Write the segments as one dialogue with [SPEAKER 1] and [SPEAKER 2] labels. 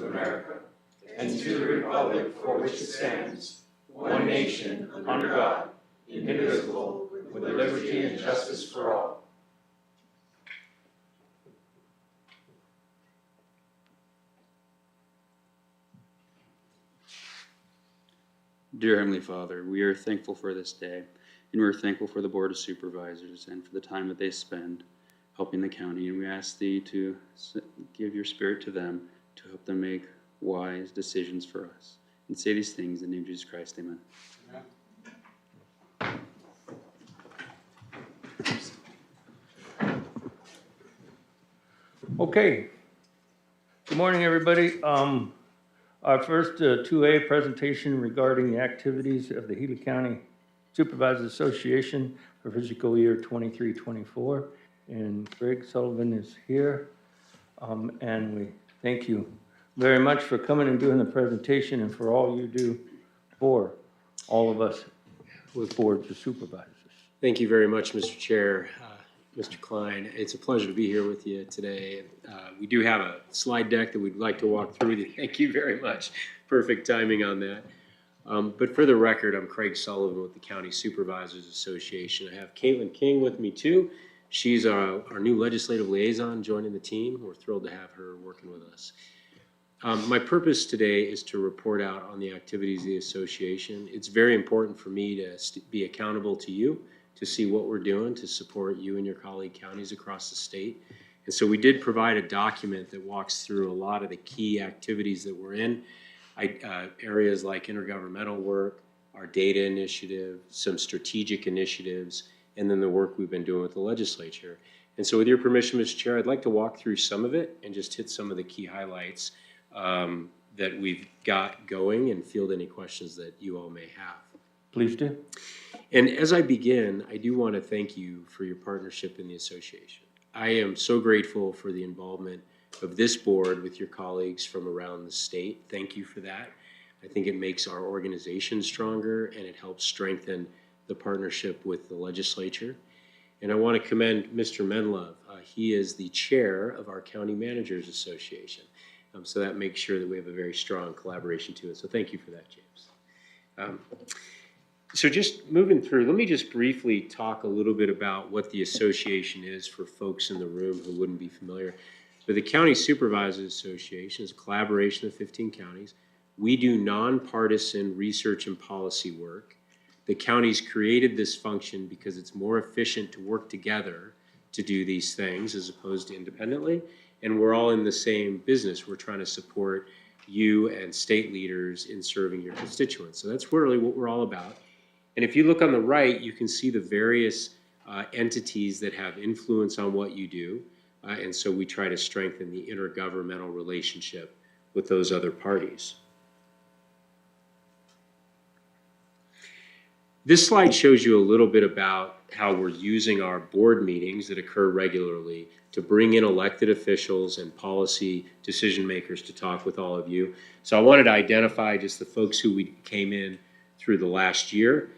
[SPEAKER 1] of America, and to the republic for which it stands, one nation, under God, indivisible, with liberty and justice for all.
[SPEAKER 2] Dear Heavenly Father, we are thankful for this day, and we're thankful for the Board of Supervisors and for the time that they spend helping the county, and we ask Thee to give your Spirit to them to help them make wise decisions for us. And say these things in the name of Jesus Christ, amen.
[SPEAKER 3] Okay. Good morning, everybody. Our first 2A presentation regarding the activities of the Gila County Supervisors Association for fiscal year 23-24. And Greg Sullivan is here. And we thank you very much for coming and doing the presentation and for all you do for all of us with boards of supervisors.
[SPEAKER 4] Thank you very much, Mr. Chair. Mr. Klein, it's a pleasure to be here with you today. We do have a slide deck that we'd like to walk through with you. Thank you very much. Perfect timing on that. But for the record, I'm Craig Sullivan with the County Supervisors Association. I have Caitlin King with me too. She's our new legislative liaison joining the team. We're thrilled to have her working with us. My purpose today is to report out on the activities of the association. It's very important for me to be accountable to you, to see what we're doing to support you and your colleague counties across the state. And so we did provide a document that walks through a lot of the key activities that we're in, areas like intergovernmental work, our data initiative, some strategic initiatives, and then the work we've been doing with the legislature. And so with your permission, Mr. Chair, I'd like to walk through some of it and just hit some of the key highlights that we've got going and field any questions that you all may have.
[SPEAKER 3] Please do.
[SPEAKER 4] And as I begin, I do want to thank you for your partnership in the association. I am so grateful for the involvement of this board with your colleagues from around the state. Thank you for that. I think it makes our organization stronger and it helps strengthen the partnership with the legislature. And I want to commend Mr. Menlove. He is the chair of our County Managers Association. So that makes sure that we have a very strong collaboration to it. So thank you for that, James. So just moving through, let me just briefly talk a little bit about what the association is for folks in the room who wouldn't be familiar. But the County Supervisors Association is a collaboration of 15 counties. We do nonpartisan research and policy work. The counties created this function because it's more efficient to work together to do these things as opposed to independently. And we're all in the same business. We're trying to support you and state leaders in serving your constituents. So that's really what we're all about. And if you look on the right, you can see the various entities that have influence on what you do. And so we try to strengthen the intergovernmental relationship with those other parties. This slide shows you a little bit about how we're using our board meetings that occur regularly to bring in elected officials and policy decision makers to talk with all of you. So I wanted to identify just the folks who we came in through the last year.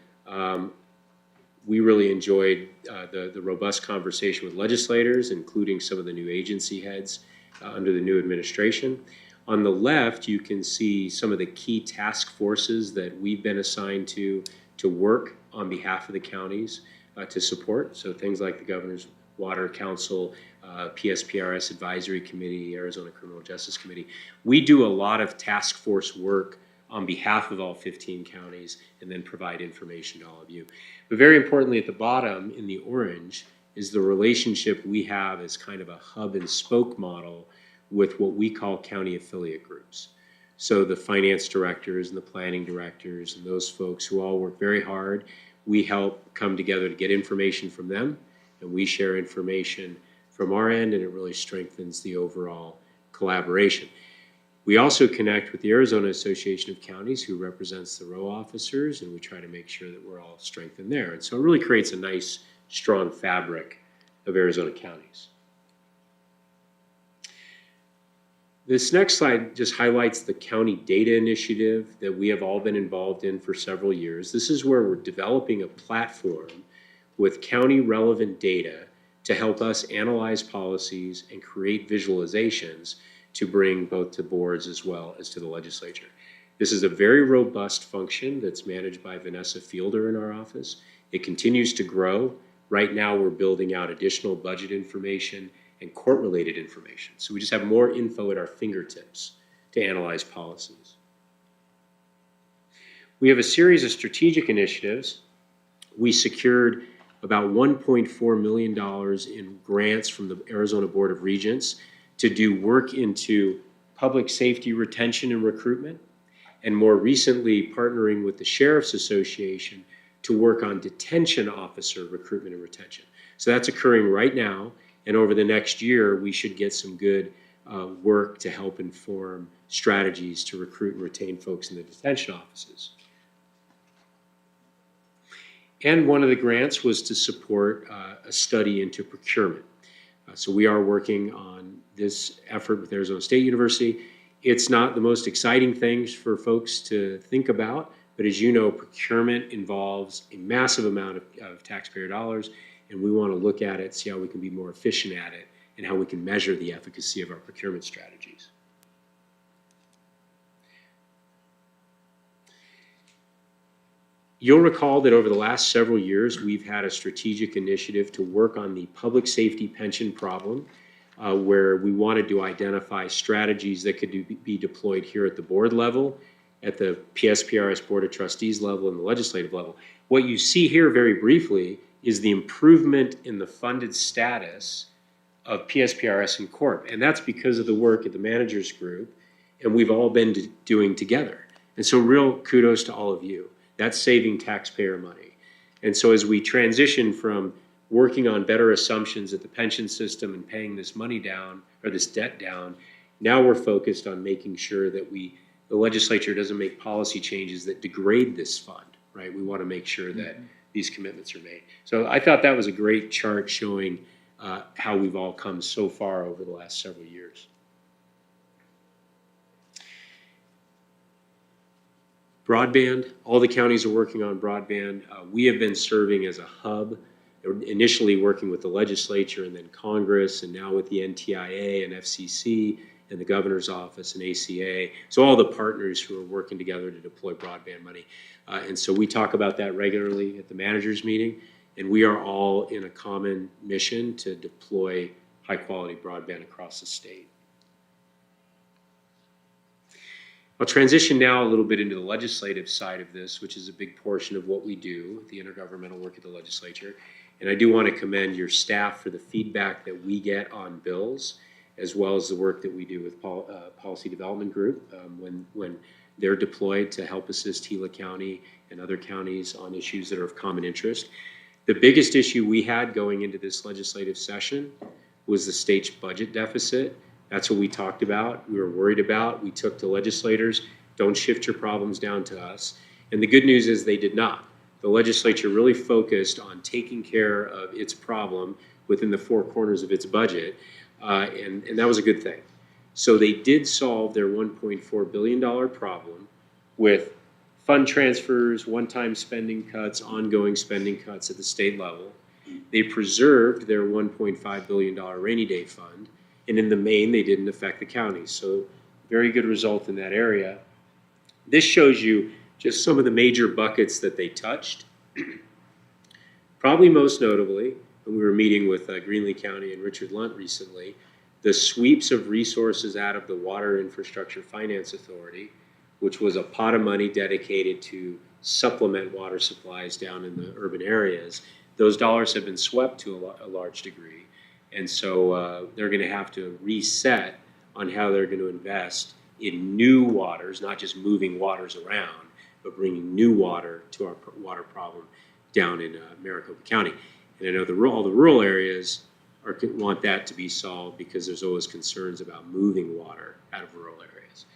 [SPEAKER 4] We really enjoyed the robust conversation with legislators, including some of the new agency heads under the new administration. On the left, you can see some of the key task forces that we've been assigned to work on behalf of the counties to support. So things like the Governor's Water Council, PSPRS Advisory Committee, Arizona Criminal Justice Committee. We do a lot of task force work on behalf of all 15 counties and then provide information to all of you. But very importantly, at the bottom in the orange is the relationship we have as kind of a hub and spoke model with what we call county affiliate groups. So the finance directors and the planning directors and those folks who all work very hard, we help come together to get information from them, and we share information from our end, and it really strengthens the overall collaboration. We also connect with the Arizona Association of Counties, who represents the row officers, and we try to make sure that we're all strengthened there. And so it really creates a nice, strong fabric of Arizona counties. This next slide just highlights the county data initiative that we have all been involved in for several years. This is where we're developing a platform with county relevant data to help us analyze policies and create visualizations to bring both to boards as well as to the legislature. This is a very robust function that's managed by Vanessa Fielder in our office. It continues to grow. Right now, we're building out additional budget information and court-related information. So we just have more info at our fingertips to analyze policies. We have a series of strategic initiatives. We secured about $1.4 million in grants from the Arizona Board of Regents to do work into public safety retention and recruitment, and more recently partnering with the Sheriff's Association to work on detention officer recruitment and retention. So that's occurring right now, and over the next year, we should get some good work to help inform strategies to recruit and retain folks in the detention offices. And one of the grants was to support a study into procurement. So we are working on this effort with Arizona State University. It's not the most exciting things for folks to think about, but as you know, procurement involves a massive amount of taxpayer dollars, and we want to look at it, see how we can be more efficient at it, and how we can measure the efficacy of our procurement strategies. You'll recall that over the last several years, we've had a strategic initiative to work on the public safety pension problem, where we wanted to identify strategies that could be deployed here at the board level, at the PSPRS Board of Trustees level, and the legislative level. What you see here very briefly is the improvement in the funded status of PSPRS and Corp. And that's because of the work of the managers group, and we've all been doing together. And so real kudos to all of you. That's saving taxpayer money. And so as we transition from working on better assumptions at the pension system and paying this money down, or this debt down, now we're focused on making sure that the legislature doesn't make policy changes that degrade this fund, right? We want to make sure that these commitments are made. So I thought that was a great chart showing how we've all come so far over the last several years. Broadband, all the counties are working on broadband. We have been serving as a hub, initially working with the legislature and then Congress, and now with the NTIA and FCC and the governor's office and ACA. So all the partners who are working together to deploy broadband money. And so we talk about that regularly at the managers meeting, and we are all in a common mission to deploy high quality broadband across the state. I'll transition now a little bit into the legislative side of this, which is a big portion of what we do, the intergovernmental work at the legislature. And I do want to commend your staff for the feedback that we get on bills, as well as the work that we do with Policy Development Group when they're deployed to help assist Gila County and other counties on issues that are of common interest. The biggest issue we had going into this legislative session was the state's budget deficit. That's what we talked about, we were worried about. We took to legislators, don't shift your problems down to us. And the good news is they did not. The legislature really focused on taking care of its problem within the four corners of its budget, and that was a good thing. So they did solve their $1.4 billion problem with fund transfers, one-time spending cuts, ongoing spending cuts at the state level. They preserved their $1.5 billion rainy day fund, and in the main, they didn't affect the counties. So very good result in that area. This shows you just some of the major buckets that they touched. Probably most notably, when we were meeting with Greenlee County and Richard Lunt recently, the sweeps of resources out of the Water Infrastructure Finance Authority, which was a pot of money dedicated to supplement water supplies down in the urban areas. Those dollars have been swept to a large degree. And so they're going to have to reset on how they're going to invest in new waters, not just moving waters around, but bringing new water to our water problem down in Maricopa County. And I know all the rural areas want that to be solved because there's always concerns about moving water out of rural areas.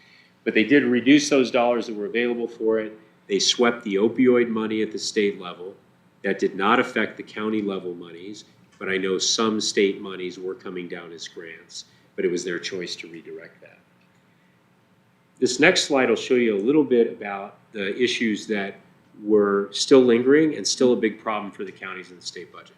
[SPEAKER 4] But they did reduce those dollars that were available for it. They swept the opioid money at the state level. That did not affect the county level monies, but I know some state monies were coming down as grants, but it was their choice to redirect that. This next slide will show you a little bit about the issues that were still lingering and still a big problem for the counties in the state budget.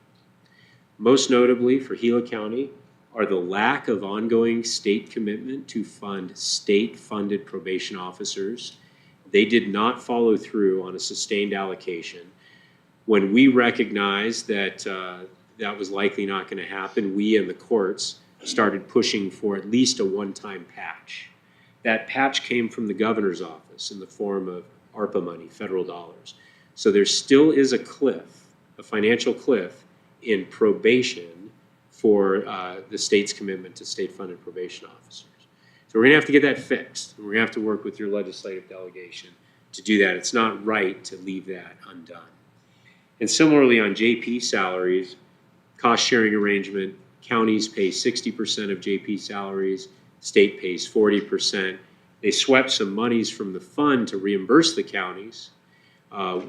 [SPEAKER 4] Most notably for Gila County, are the lack of ongoing state commitment to fund state-funded probation officers. They did not follow through on a sustained allocation. When we recognized that that was likely not going to happen, we and the courts started pushing for at least a one-time patch. That patch came from the governor's office in the form of ARPA money, federal dollars. So there still is a cliff, a financial cliff in probation for the state's commitment to state-funded probation officers. So we're going to have to get that fixed. We're going to have to work with your legislative delegation to do that. It's not right to leave that undone. And similarly on JP salaries, cost-sharing arrangement, counties pay 60% of JP salaries, state pays 40%. They swept some monies from the fund to reimburse the counties.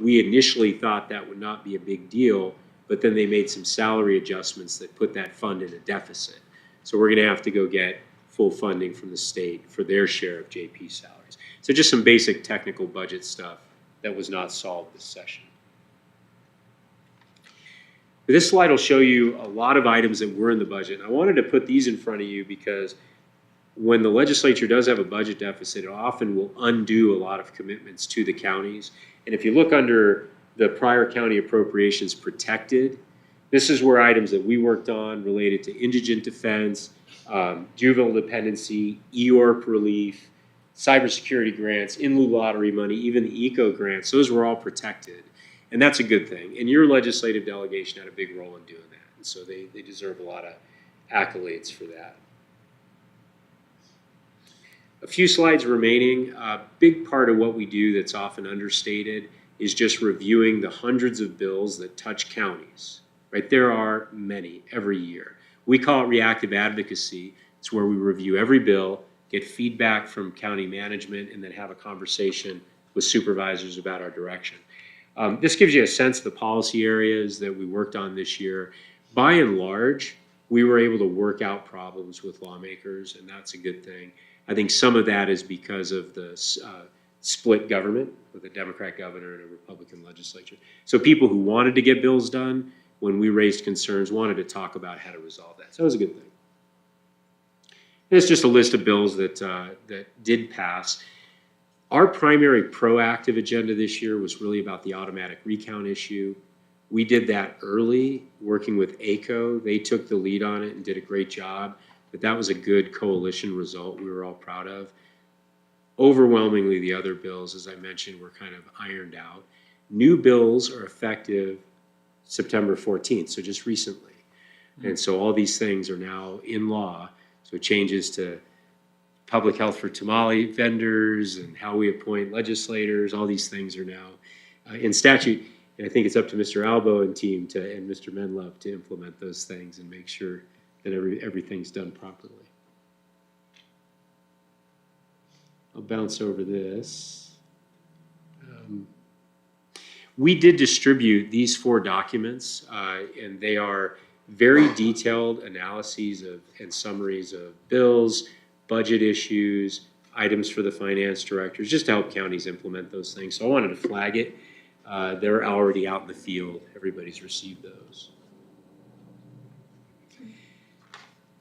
[SPEAKER 4] We initially thought that would not be a big deal, but then they made some salary adjustments that put that fund in a deficit. So we're going to have to go get full funding from the state for their share of JP salaries. So just some basic technical budget stuff that was not solved this session. This slide will show you a lot of items that were in the budget. And I wanted to put these in front of you because when the legislature does have a budget deficit, it often will undo a lot of commitments to the counties. And if you look under the prior county appropriations protected, this is where items that we worked on related to indigent defense, juvenile dependency, EORP relief, cybersecurity grants, in lieu lottery money, even the ECO grants, those were all protected. And that's a good thing. And your legislative delegation had a big role in doing that. And so they deserve a lot of accolades for that. A few slides remaining. A big part of what we do that's often understated is just reviewing the hundreds of bills that touch counties. Right? There are many every year. We call it reactive advocacy. It's where we review every bill, get feedback from county management, and then have a conversation with supervisors about our direction. This gives you a sense of the policy areas that we worked on this year. By and large, we were able to work out problems with lawmakers, and that's a good thing. I think some of that is because of the split government with a Democrat governor and a Republican legislature. So people who wanted to get bills done, when we raised concerns, wanted to talk about how to resolve that. So it was a good thing. And it's just a list of bills that did pass. Our primary proactive agenda this year was really about the automatic recount issue. We did that early, working with ACO. They took the lead on it and did a great job, but that was a good coalition result we were all proud of. Overwhelmingly, the other bills, as I mentioned, were kind of ironed out. New bills are effective September 14th, so just recently. And so all these things are now in law, so changes to public health for tamale vendors and how we appoint legislators, all these things are now in statute. And I think it's up to Mr. Albo and team and Mr. Menlove to implement those things and make sure that everything's done properly. I'll bounce over this. We did distribute these 4 documents, and they are very detailed analyses and summaries of bills, budget issues, items for the finance directors, just to help counties implement those things. So I wanted to flag it. They're already out in the field. Everybody's received those.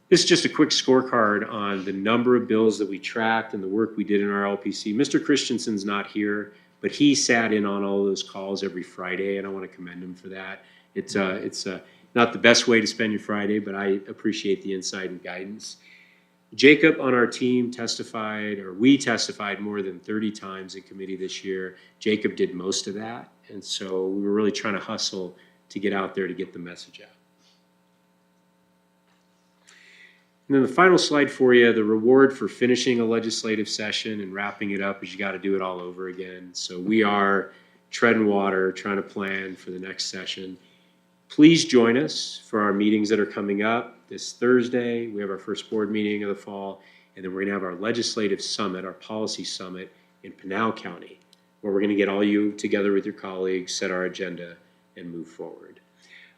[SPEAKER 4] This is just a quick scorecard on the number of bills that we tracked and the work we did in our LPC. Mr. Christensen's not here, but he sat in on all those calls every Friday, and I want to commend him for that. It's not the best way to spend your Friday, but I appreciate the insight and guidance. Jacob on our team testified, or we testified more than 30 times in committee this year. Jacob did most of that, and so we were really trying to hustle to get out there to get the message out. And then the final slide for you, the reward for finishing a legislative session and wrapping it up is you got to do it all over again. So we are treading water, trying to plan for the next session. Please join us for our meetings that are coming up. This Thursday, we have our first board meeting of the fall, and then we're going to have our legislative summit, our policy summit in Pinal County, where we're going to get all you together with your colleagues, set our agenda, and move forward.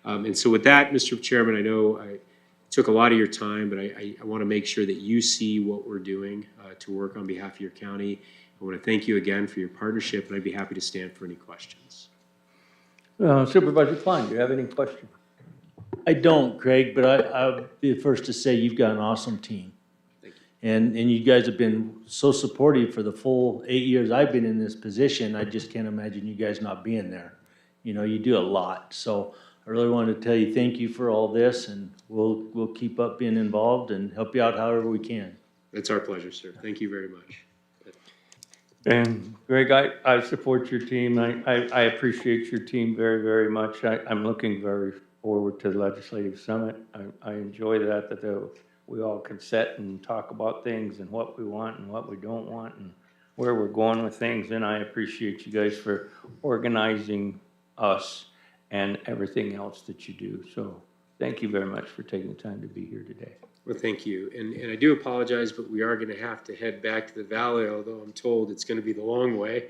[SPEAKER 4] And so with that, Mr. Chairman, I know I took a lot of your time, but I want to make sure that you see what we're doing to work on behalf of your county. I want to thank you again for your partnership, and I'd be happy to stand for any questions.
[SPEAKER 3] Supervisor Klein, do you have any questions?
[SPEAKER 5] I don't, Craig, but I'll be the first to say you've got an awesome team.
[SPEAKER 4] Thank you.
[SPEAKER 5] And you guys have been so supportive for the full 8 years I've been in this position. I just can't imagine you guys not being there. You know, you do a lot. So I really wanted to tell you thank you for all this, and we'll keep up being involved and help you out however we can.
[SPEAKER 4] It's our pleasure, sir. Thank you very much.
[SPEAKER 3] And Greg, I support your team. I appreciate your team very, very much. I'm looking very forward to the legislative summit. I enjoy that we all can sit and talk about things and what we want and what we don't want and where we're going with things. And I appreciate you guys for organizing us and everything else that you do. So thank you very much for taking the time to be here today.
[SPEAKER 4] Well, thank you. And I do apologize, but we are going to have to head back to the valley, although I'm told it's going to be the long way.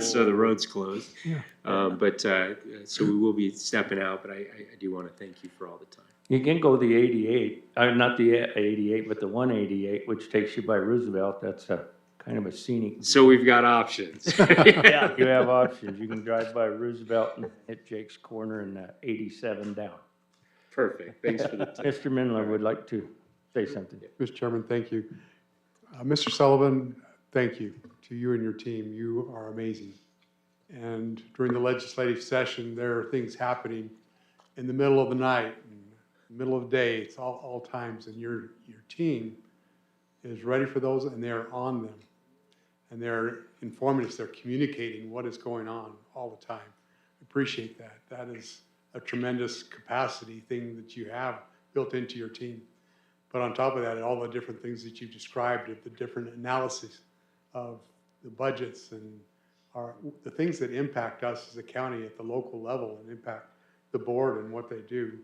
[SPEAKER 4] So the road's closed.
[SPEAKER 3] Yeah.
[SPEAKER 4] So we will be stepping out, but I do want to thank you for all the time.
[SPEAKER 3] You can go the 88, not the 88, but the 188, which takes you by Roosevelt. That's a kind of a scenic.
[SPEAKER 4] So we've got options.
[SPEAKER 3] Yeah, you have options. You can drive by Roosevelt and hit Jake's Corner and 87 down.
[SPEAKER 4] Perfect. Thanks for the time.
[SPEAKER 3] Mr. Mindler would like to say something.
[SPEAKER 6] Mr. Chairman, thank you. Mr. Sullivan, thank you to you and your team. You are amazing. And during the legislative session, there are things happening in the middle of the night, in the middle of the day. It's all times, and your team is ready for those, and they're on them. And they're informing us, they're communicating what is going on all the time. Appreciate that. That is a tremendous capacity thing that you have built into your team. But on top of that, all the different things that you've described, the different analysis of the budgets and the things that impact us as a county at the local level and impact the board and what they do,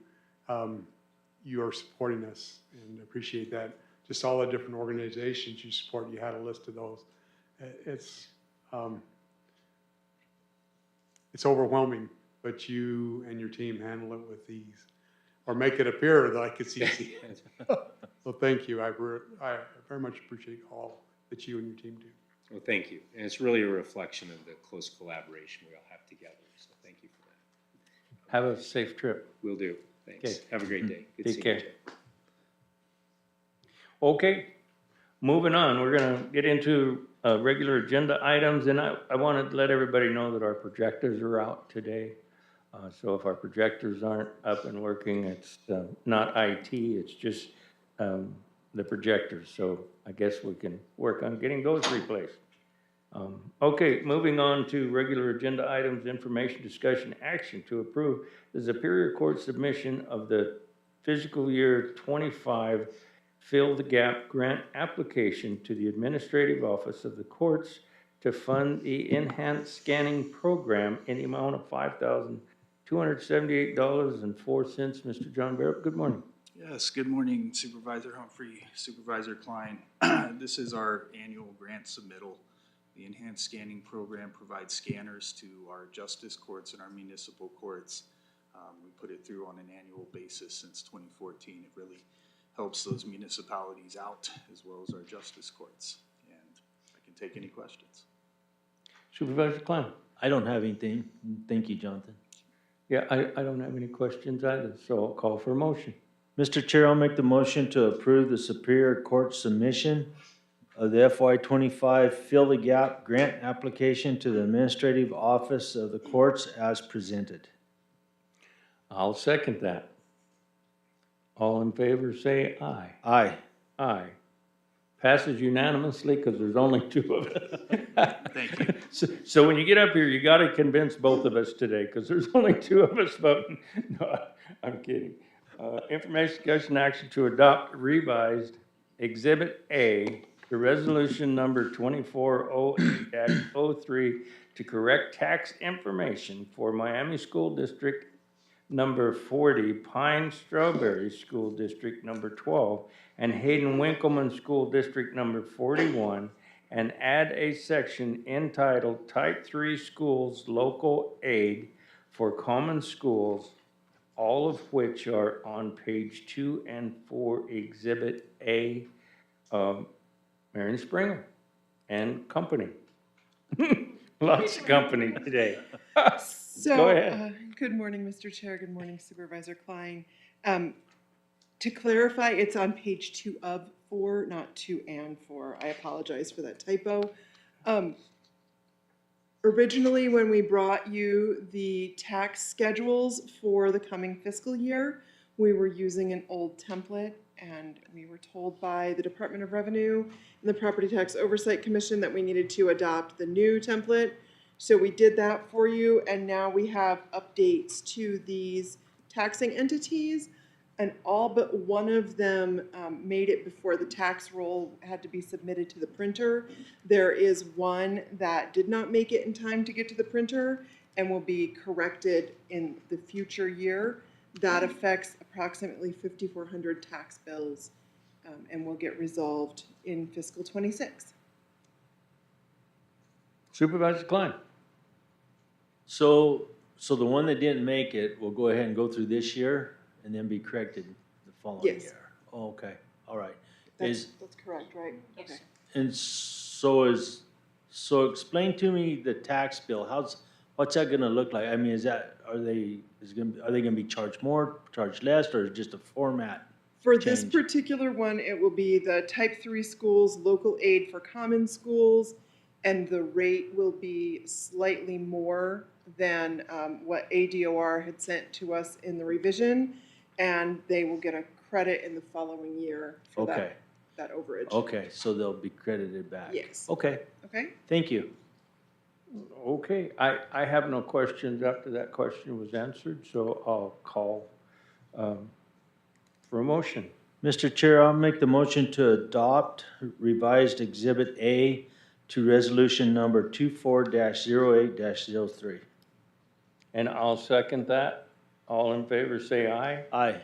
[SPEAKER 6] you are supporting us, and appreciate that. Just all the different organizations you support, you had a list of those. It's overwhelming, but you and your team handle it with ease, or make it appear like it's easy. So thank you. I very much appreciate all that you and your team do.
[SPEAKER 4] Well, thank you. And it's really a reflection of the close collaboration we all have together. So thank you for that.
[SPEAKER 3] Have a safe trip.
[SPEAKER 4] Will do. Thanks.
[SPEAKER 3] Okay.
[SPEAKER 4] Have a great day. Good
[SPEAKER 3] Take
[SPEAKER 4] seeing
[SPEAKER 3] care.
[SPEAKER 4] you, Jay.
[SPEAKER 3] Okay, moving on. We're going to get into regular agenda items, and I want to let everybody know that our projectors are out today. So if our projectors aren't up and working, it's not IT, it's just the projectors. So I guess we can work on getting those replaced. Okay, moving on to regular agenda items, information, discussion, action to approve the Superior Court submission of the fiscal year 25 Fill the Gap grant application to the Administrative Office of the Courts to fund the enhanced scanning program in the amount of $5,278.04. Mr. John Barrett, good morning.
[SPEAKER 7] Yes, good morning, Supervisor Humphrey, Supervisor Klein. This is our annual grant submittal. The enhanced scanning program provides scanners to our justice courts and our municipal courts. We put it through on an annual basis since 2014. It really helps those municipalities out as well as our justice courts. And I can take any questions.
[SPEAKER 3] Supervisor Klein.
[SPEAKER 5] I don't have anything. Thank you, Jonathan.
[SPEAKER 3] Yeah, I don't have any questions either, so I'll call for a motion.
[SPEAKER 5] Mr. Chair, I'll make the motion to approve the Superior Court submission of the FY25 Fill the Gap grant application to the Administrative Office of the Courts as presented.
[SPEAKER 3] I'll second that. All in favor, say aye.
[SPEAKER 5] Aye.
[SPEAKER 3] Aye. Passes unanimously because there's only two of us.
[SPEAKER 7] Thank you.
[SPEAKER 3] So when you get up here, you got to convince both of us today because there's only two of us voting. No, I'm kidding. Information, discussion, action to adopt revised Exhibit A, the resolution number 2408-03 to correct tax information for Miami School District number 40, Pine Strawberry School District number 12, and Hayden Winkleman School District number 41, and add a section entitled Type 3 Schools Local Aid for Common Schools, all of which are on page 2 and 4, Exhibit A, Marion Springer and company. Lots of company today.
[SPEAKER 8] So,
[SPEAKER 3] Go ahead.
[SPEAKER 8] good morning, Mr. Chair. Good morning, Supervisor Klein. To clarify, it's on page 2 of 4, not 2 and 4. I apologize for that typo. Originally, when we brought you the tax schedules for the coming fiscal year, we were using an old template, and we were told by the Department of Revenue and the Property Tax Oversight Commission that we needed to adopt the new template. So we did that for you, and now we have updates to these taxing entities, and all but one of them made it before the tax roll had to be submitted to the printer. There is one that did not make it in time to get to the printer and will be corrected in the future year. That affects approximately 5,400 tax bills and will get resolved in fiscal '26.
[SPEAKER 3] Supervisor Klein?
[SPEAKER 5] So the one that didn't make it will go ahead and go through this year and then be corrected the following
[SPEAKER 8] Yes.
[SPEAKER 5] year? Oh, okay, all right.
[SPEAKER 8] That's correct, right? Okay.
[SPEAKER 5] And so explain to me the tax bill, what's that gonna look like? I mean, are they gonna be charged more, charged less, or just a format?
[SPEAKER 8] For this
[SPEAKER 5] change?
[SPEAKER 8] particular one, it will be the type 3 schools, local aid for common schools, and the rate will be slightly more than what ADOR had sent to us in the revision, and they will get a credit in the following year for
[SPEAKER 5] Okay,
[SPEAKER 8] that overage.
[SPEAKER 5] okay, so they'll be credited back?
[SPEAKER 8] Yes.
[SPEAKER 5] Okay,
[SPEAKER 8] Okay?
[SPEAKER 5] thank you.
[SPEAKER 3] Okay, I have no questions after that question was answered, so I'll call for a motion.
[SPEAKER 5] Mr. Chair, I'll make the motion to adopt revised Exhibit A to resolution number 24-08-03.
[SPEAKER 3] And I'll second that. All in favor, say aye.
[SPEAKER 5] Aye.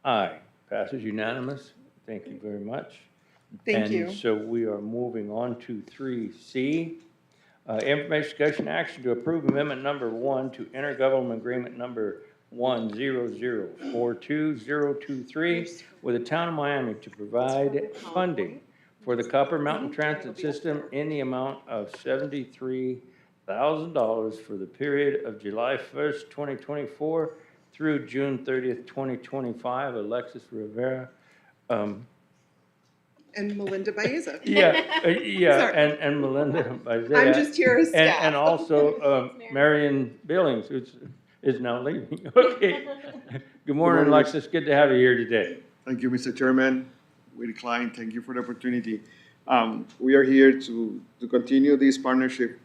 [SPEAKER 3] Aye. Passes unanimous. Thank you very much.
[SPEAKER 8] Thank you.
[SPEAKER 3] And so we are moving on to 3C. Information, discussion, action to approve amendment number 1 to intergovernmental agreement number 10042-023 with the town of Miami to provide funding for the Copper Mountain Transit System in the amount of $73,000 for the period of July 1st, 2024 through June 30th, 2025. Alexis Rivera.
[SPEAKER 8] And Melinda Baeza.
[SPEAKER 3] Yeah,
[SPEAKER 8] Sorry.
[SPEAKER 3] and Melinda Isaiah.
[SPEAKER 8] I'm just here as staff.
[SPEAKER 3] And also Marion Billings, who is now leaving. Okay. Good morning, Alexis. Good to have you here today.
[SPEAKER 9] Thank you, Mr. Chairman. We decline. Thank you for the opportunity. We are here to continue this partnership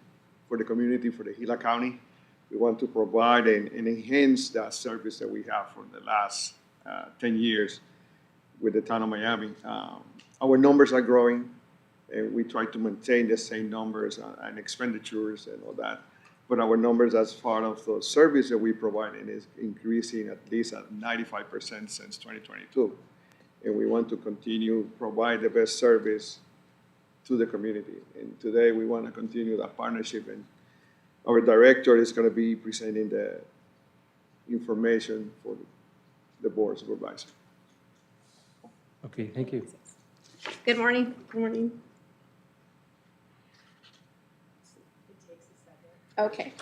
[SPEAKER 9] for the community, for the Gila County. We want to provide and enhance that service that we have for the last 10 years with the town of Miami. Our numbers are growing, and we try to maintain the same numbers and expenditures and all that. But our numbers as part of the service that we provide is increasing at least at 95% since 2022. And we want to continue provide the best service to the community. And today we want to continue that partnership. And our director is going to be presenting the information for the board supervisor.
[SPEAKER 3] Okay, thank you.
[SPEAKER 10] Good morning.
[SPEAKER 8] Good morning.
[SPEAKER 10] Okay.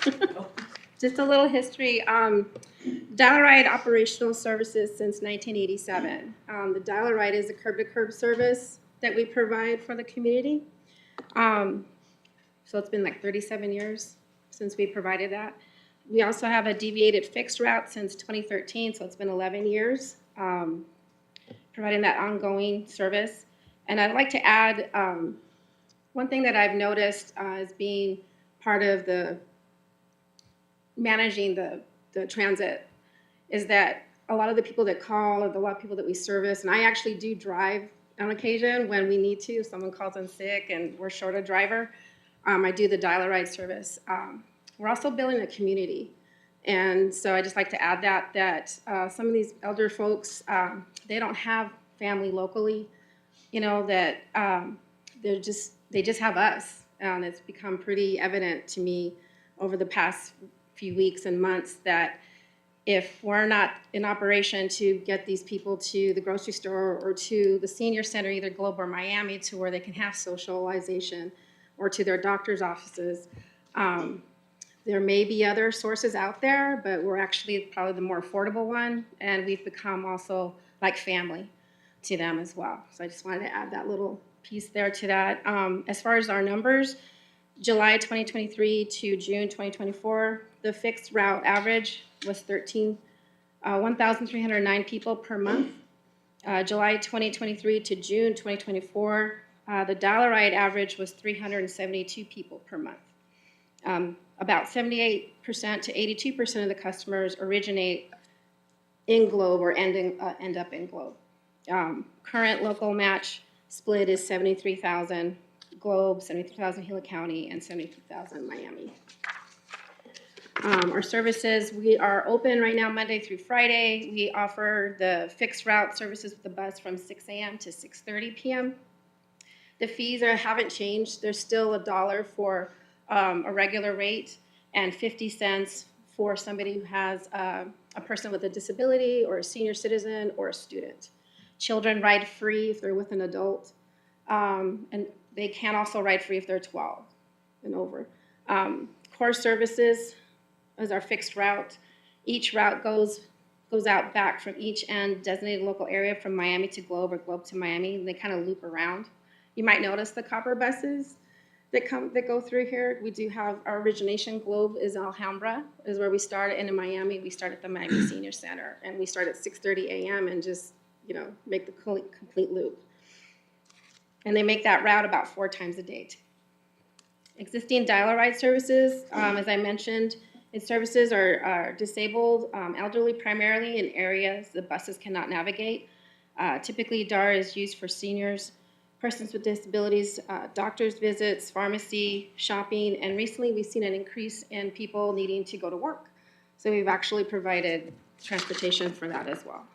[SPEAKER 10] Just a little history. Dial-A-Ride operational services since 1987. The Dial-A-Ride is a curb-to-curb service that we provide for the community. So it's been like 37 years since we provided that. We also have a deviated fixed route since 2013, so it's been 11 years providing that ongoing service. And I'd like to add one thing that I've noticed as being part of the managing the transit is that a lot of the people that call, or a lot of people that we service, and I actually do drive on occasion when we need to. If someone calls in sick and we're short a driver, I do the Dial-A-Ride service. We're also building a community. And so I just like to add that some of these elder folks, they don't have family locally, that they just have us. And it's become pretty evident to me over the past few weeks and months that if we're not in operation to get these people to the grocery store or to the senior center, either Globe or Miami, to where they can have socialization, or to their doctor's offices, There may be other sources out there, but we're actually probably the more affordable one, and we've become also like family to them as well. So I just wanted to add that little piece there to that. As far as our numbers, July 2023 to June 2024, the fixed route average was 1,309 people per month. July 2023 to June 2024, the dollar ride average was 372 people per month. About 78% to 82% of the customers originate in Globe or end up in Globe. Current local match split is 73,000 Globe, 73,000 Gila County, and 73,000 Miami. Our services, we are open right now Monday through Friday. We offer the fixed route services with the bus from 6 a.m. to 6:30 p.m. The fees haven't changed. There's still $1 for a regular rate and 50 cents for somebody who has a person with a disability or a senior citizen or a student. Children ride free if they're with an adult, and they can also ride free if they're 12 and over. Core services is our fixed route. Each route goes out back from each end designated local area from Miami to Globe or Globe to Miami, and they kind of loop around. You might notice the copper buses that go through here. We do have our origination Globe is Alhambra, is where we start, and in Miami we start at the Miami Senior Center, and we start at 6:30 a.m. and just make the complete loop. And they make that route about 4 times a day. Existing dial-a-ride services, as I mentioned, its services are disabled, elderly primarily in areas the buses cannot navigate. Typically, DAR is used for seniors, persons with disabilities, doctor's visits, pharmacy, shopping, and recently we've seen an increase in people needing to go to work. So we've actually provided transportation for that as well.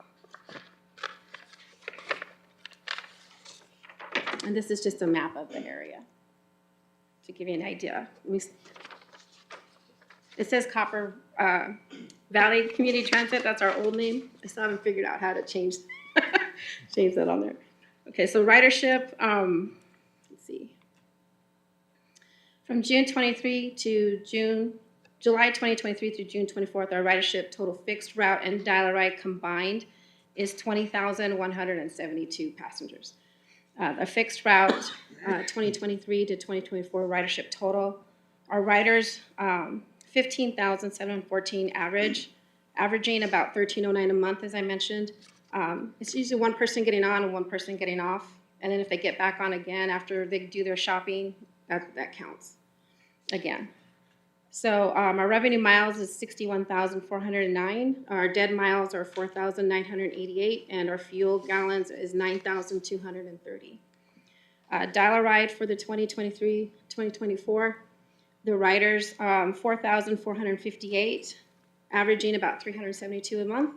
[SPEAKER 10] And this is just a map of the area to give you an idea. It says Copper Valley Community Transit. That's our old name. I still haven't figured out how to change that on there. Okay, so ridership, let's see. From July 2023 through June 24th, our ridership total fixed route and dial-a-ride combined is 20,172 passengers. A fixed route 2023 to 2024 ridership total. Our riders, 15,714 averaging about 1,309 a month, as I mentioned. It's usually one person getting on and one person getting off. And then if they get back on again after they do their shopping, that counts again. So our revenue miles is 61,409. Our dead miles are 4,988, and our fuel gallons is 9,230. Dial-a-ride for the 2023-2024, the riders 4,458, averaging about 372 a month.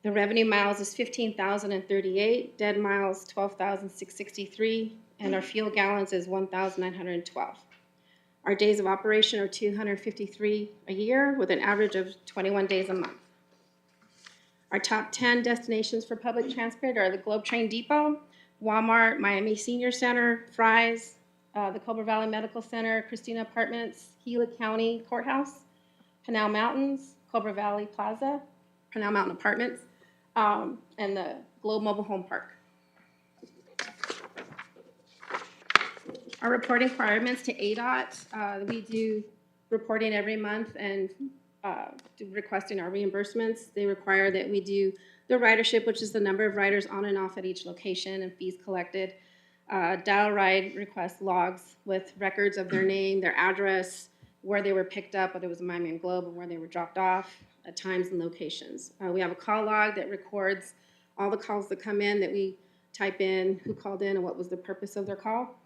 [SPEAKER 10] The revenue miles is 15,038, dead miles 12,663, and our fuel gallons is 1,912. Our days of operation are 253 a year with an average of 21 days a month. Our top 10 destinations for public transport are the Globe Train Depot, Walmart, Miami Senior Center, Fry's, the Cobra Valley Medical Center, Christina Apartments, Gila County Courthouse, Pinal Mountains, Cobra Valley Plaza, Pinal Mountain Apartments, and the Globe Mobile Home Park. Our reporting requirements to ADOT, we do reporting every month and requesting our reimbursements. They require that we do the ridership, which is the number of riders on and off at each location and fees collected. Dial ride request logs with records of their name, their address, where they were picked up, whether it was a Miami and Globe, or where they were dropped off, times and locations. We have a call log that records all the calls that come in that we type in who called in and what was the purpose of their call.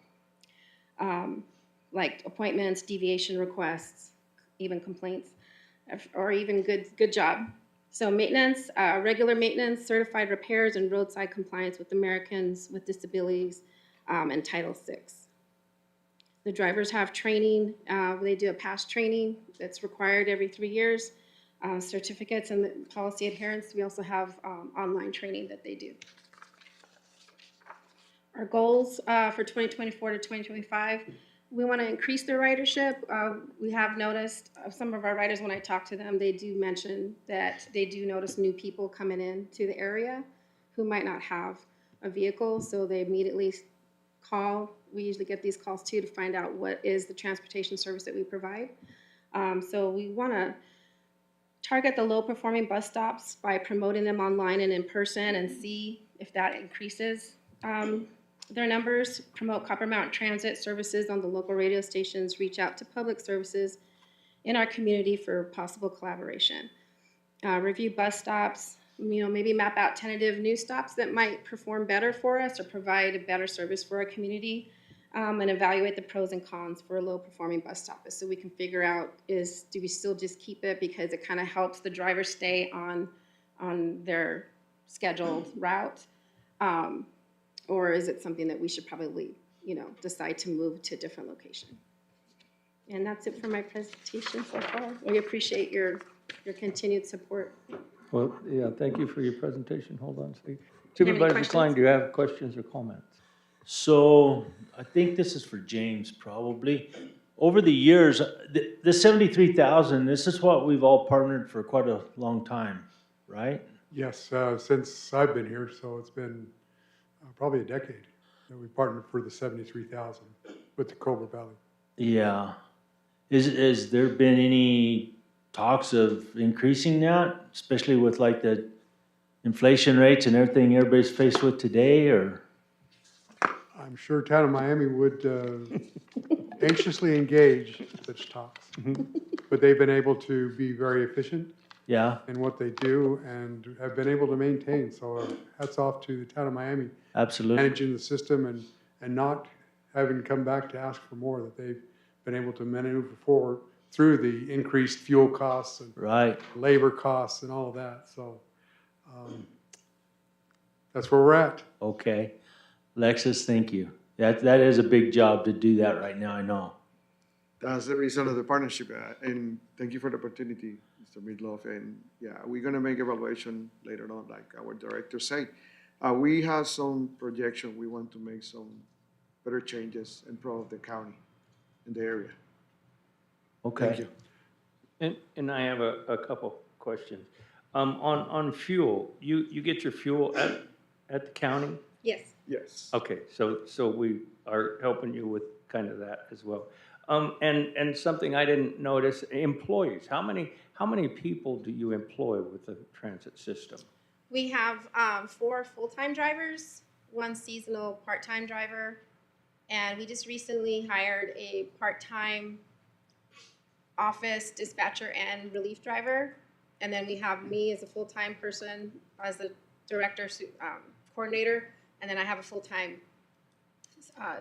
[SPEAKER 10] Like appointments, deviation requests, even complaints, or even good job. So maintenance, regular maintenance, certified repairs, and roadside compliance with Americans with Disabilities and Title VI. The drivers have training. They do a past training that's required every 3 years. Certificates and the policy adherence. We also have online training that they do. Our goals for 2024 to 2025, We want to increase their ridership. We have noticed some of our riders, when I talk to them, they do mention that they do notice new people coming in to the area who might not have a vehicle, so they immediately call. We usually get these calls too to find out what is the transportation service that we provide. So we want to target the low-performing bus stops by promoting them online and in person and see if that increases their numbers. Promote Copper Mountain Transit services on the local radio stations. Reach out to public services in our community for possible collaboration. Review bus stops. Maybe map out tentative new stops that might perform better for us or provide a better service for our community. And evaluate the pros and cons for a low-performing bus stop, so we can figure out do we still just keep it because it kind of helps the driver stay on their scheduled route, or is it something that we should probably decide to move to a different location? And that's it for my presentation so far. We appreciate your continued support.
[SPEAKER 3] Well, yeah, thank you for your presentation. Hold on, Steve.
[SPEAKER 10] Do you have any
[SPEAKER 3] Supervisor
[SPEAKER 10] questions?
[SPEAKER 3] Klein, do you have questions or comments?
[SPEAKER 5] So I think this is for James probably. Over the years, the 73,000, this is what we've all partnered for quite a long time, right?
[SPEAKER 6] Yes, since I've been here, so it's been probably a decade that we partnered for the 73,000 with the Cobra Valley.
[SPEAKER 5] Yeah. Is there been any talks of increasing that, especially with like the inflation rates and everything everybody's faced with today, or?
[SPEAKER 6] I'm sure town of Miami would anxiously engage such talks. But they've been able to be very efficient
[SPEAKER 5] Yeah,
[SPEAKER 6] in what they do and have been able to maintain. So hats off to the town of Miami
[SPEAKER 5] absolutely.
[SPEAKER 6] managing the system and not having to come back to ask for more, that they've been able to maneuver forward through the increased fuel costs and
[SPEAKER 5] Right.
[SPEAKER 6] labor costs and all of that. So that's where we're at.
[SPEAKER 5] Okay. Lexus, thank you. That is a big job to do that right now, I know.
[SPEAKER 9] That's the reason of the partnership, and thank you for the opportunity, Mr. Midloff. And yeah, we're gonna make evaluation later on, like our director said. We have some projection. We want to make some better changes and improve the county and the area.
[SPEAKER 5] Okay.
[SPEAKER 9] Thank you.
[SPEAKER 3] And I have a couple questions. On fuel, you get your fuel at the county?
[SPEAKER 10] Yes.
[SPEAKER 9] Yes.
[SPEAKER 3] Okay, so we are helping you with kind of that as well. And something I didn't notice, employees, how many people do you employ with the transit system?
[SPEAKER 10] We have 4 full-time drivers, 1 seasonal part-time driver, and we just recently hired a part-time office dispatcher and relief driver. And then we have me as a full-time person, as the director coordinator, and then I have a full-time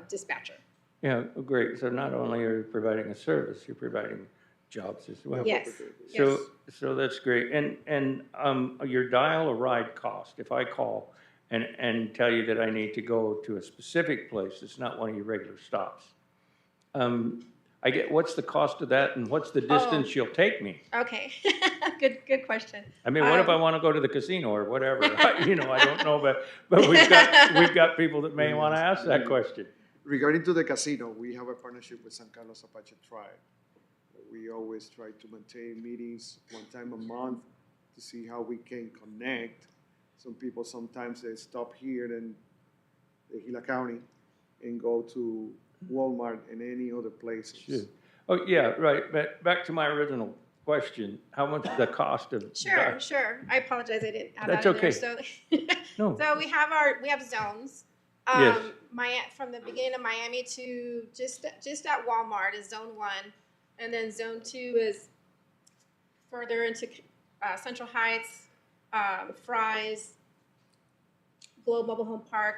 [SPEAKER 10] dispatcher.
[SPEAKER 3] Yeah, great. So not only are you providing a service, you're providing jobs as well.
[SPEAKER 10] Yes.
[SPEAKER 3] So that's great. And your dial a ride cost, if I call and tell you that I need to go to a specific place, it's not one of your regular stops. What's the cost of that and what's the distance you'll take me?
[SPEAKER 10] Okay, good question.
[SPEAKER 3] I mean, what if I want to go to the casino or whatever? I don't know, but we've got people that may want to ask that question.
[SPEAKER 9] Regarding to the casino, we have a partnership with San Carlos Apache Tribe. We always try to maintain meetings 1 time a month to see how we can connect. Some people sometimes they stop here in the Gila County and go to Walmart and any other places.
[SPEAKER 3] Sure. Oh, yeah, right. But back to my original question, how much the cost of?
[SPEAKER 10] Sure. I apologize, I didn't add
[SPEAKER 3] That's
[SPEAKER 10] that in there.
[SPEAKER 3] okay.
[SPEAKER 10] So,
[SPEAKER 3] No.
[SPEAKER 10] so we have zones.
[SPEAKER 3] Yes.
[SPEAKER 10] From the beginning of Miami to just at Walmart is zone 1, and then zone 2 is further into Central Heights, Fry's, Globe Mobile Home Park,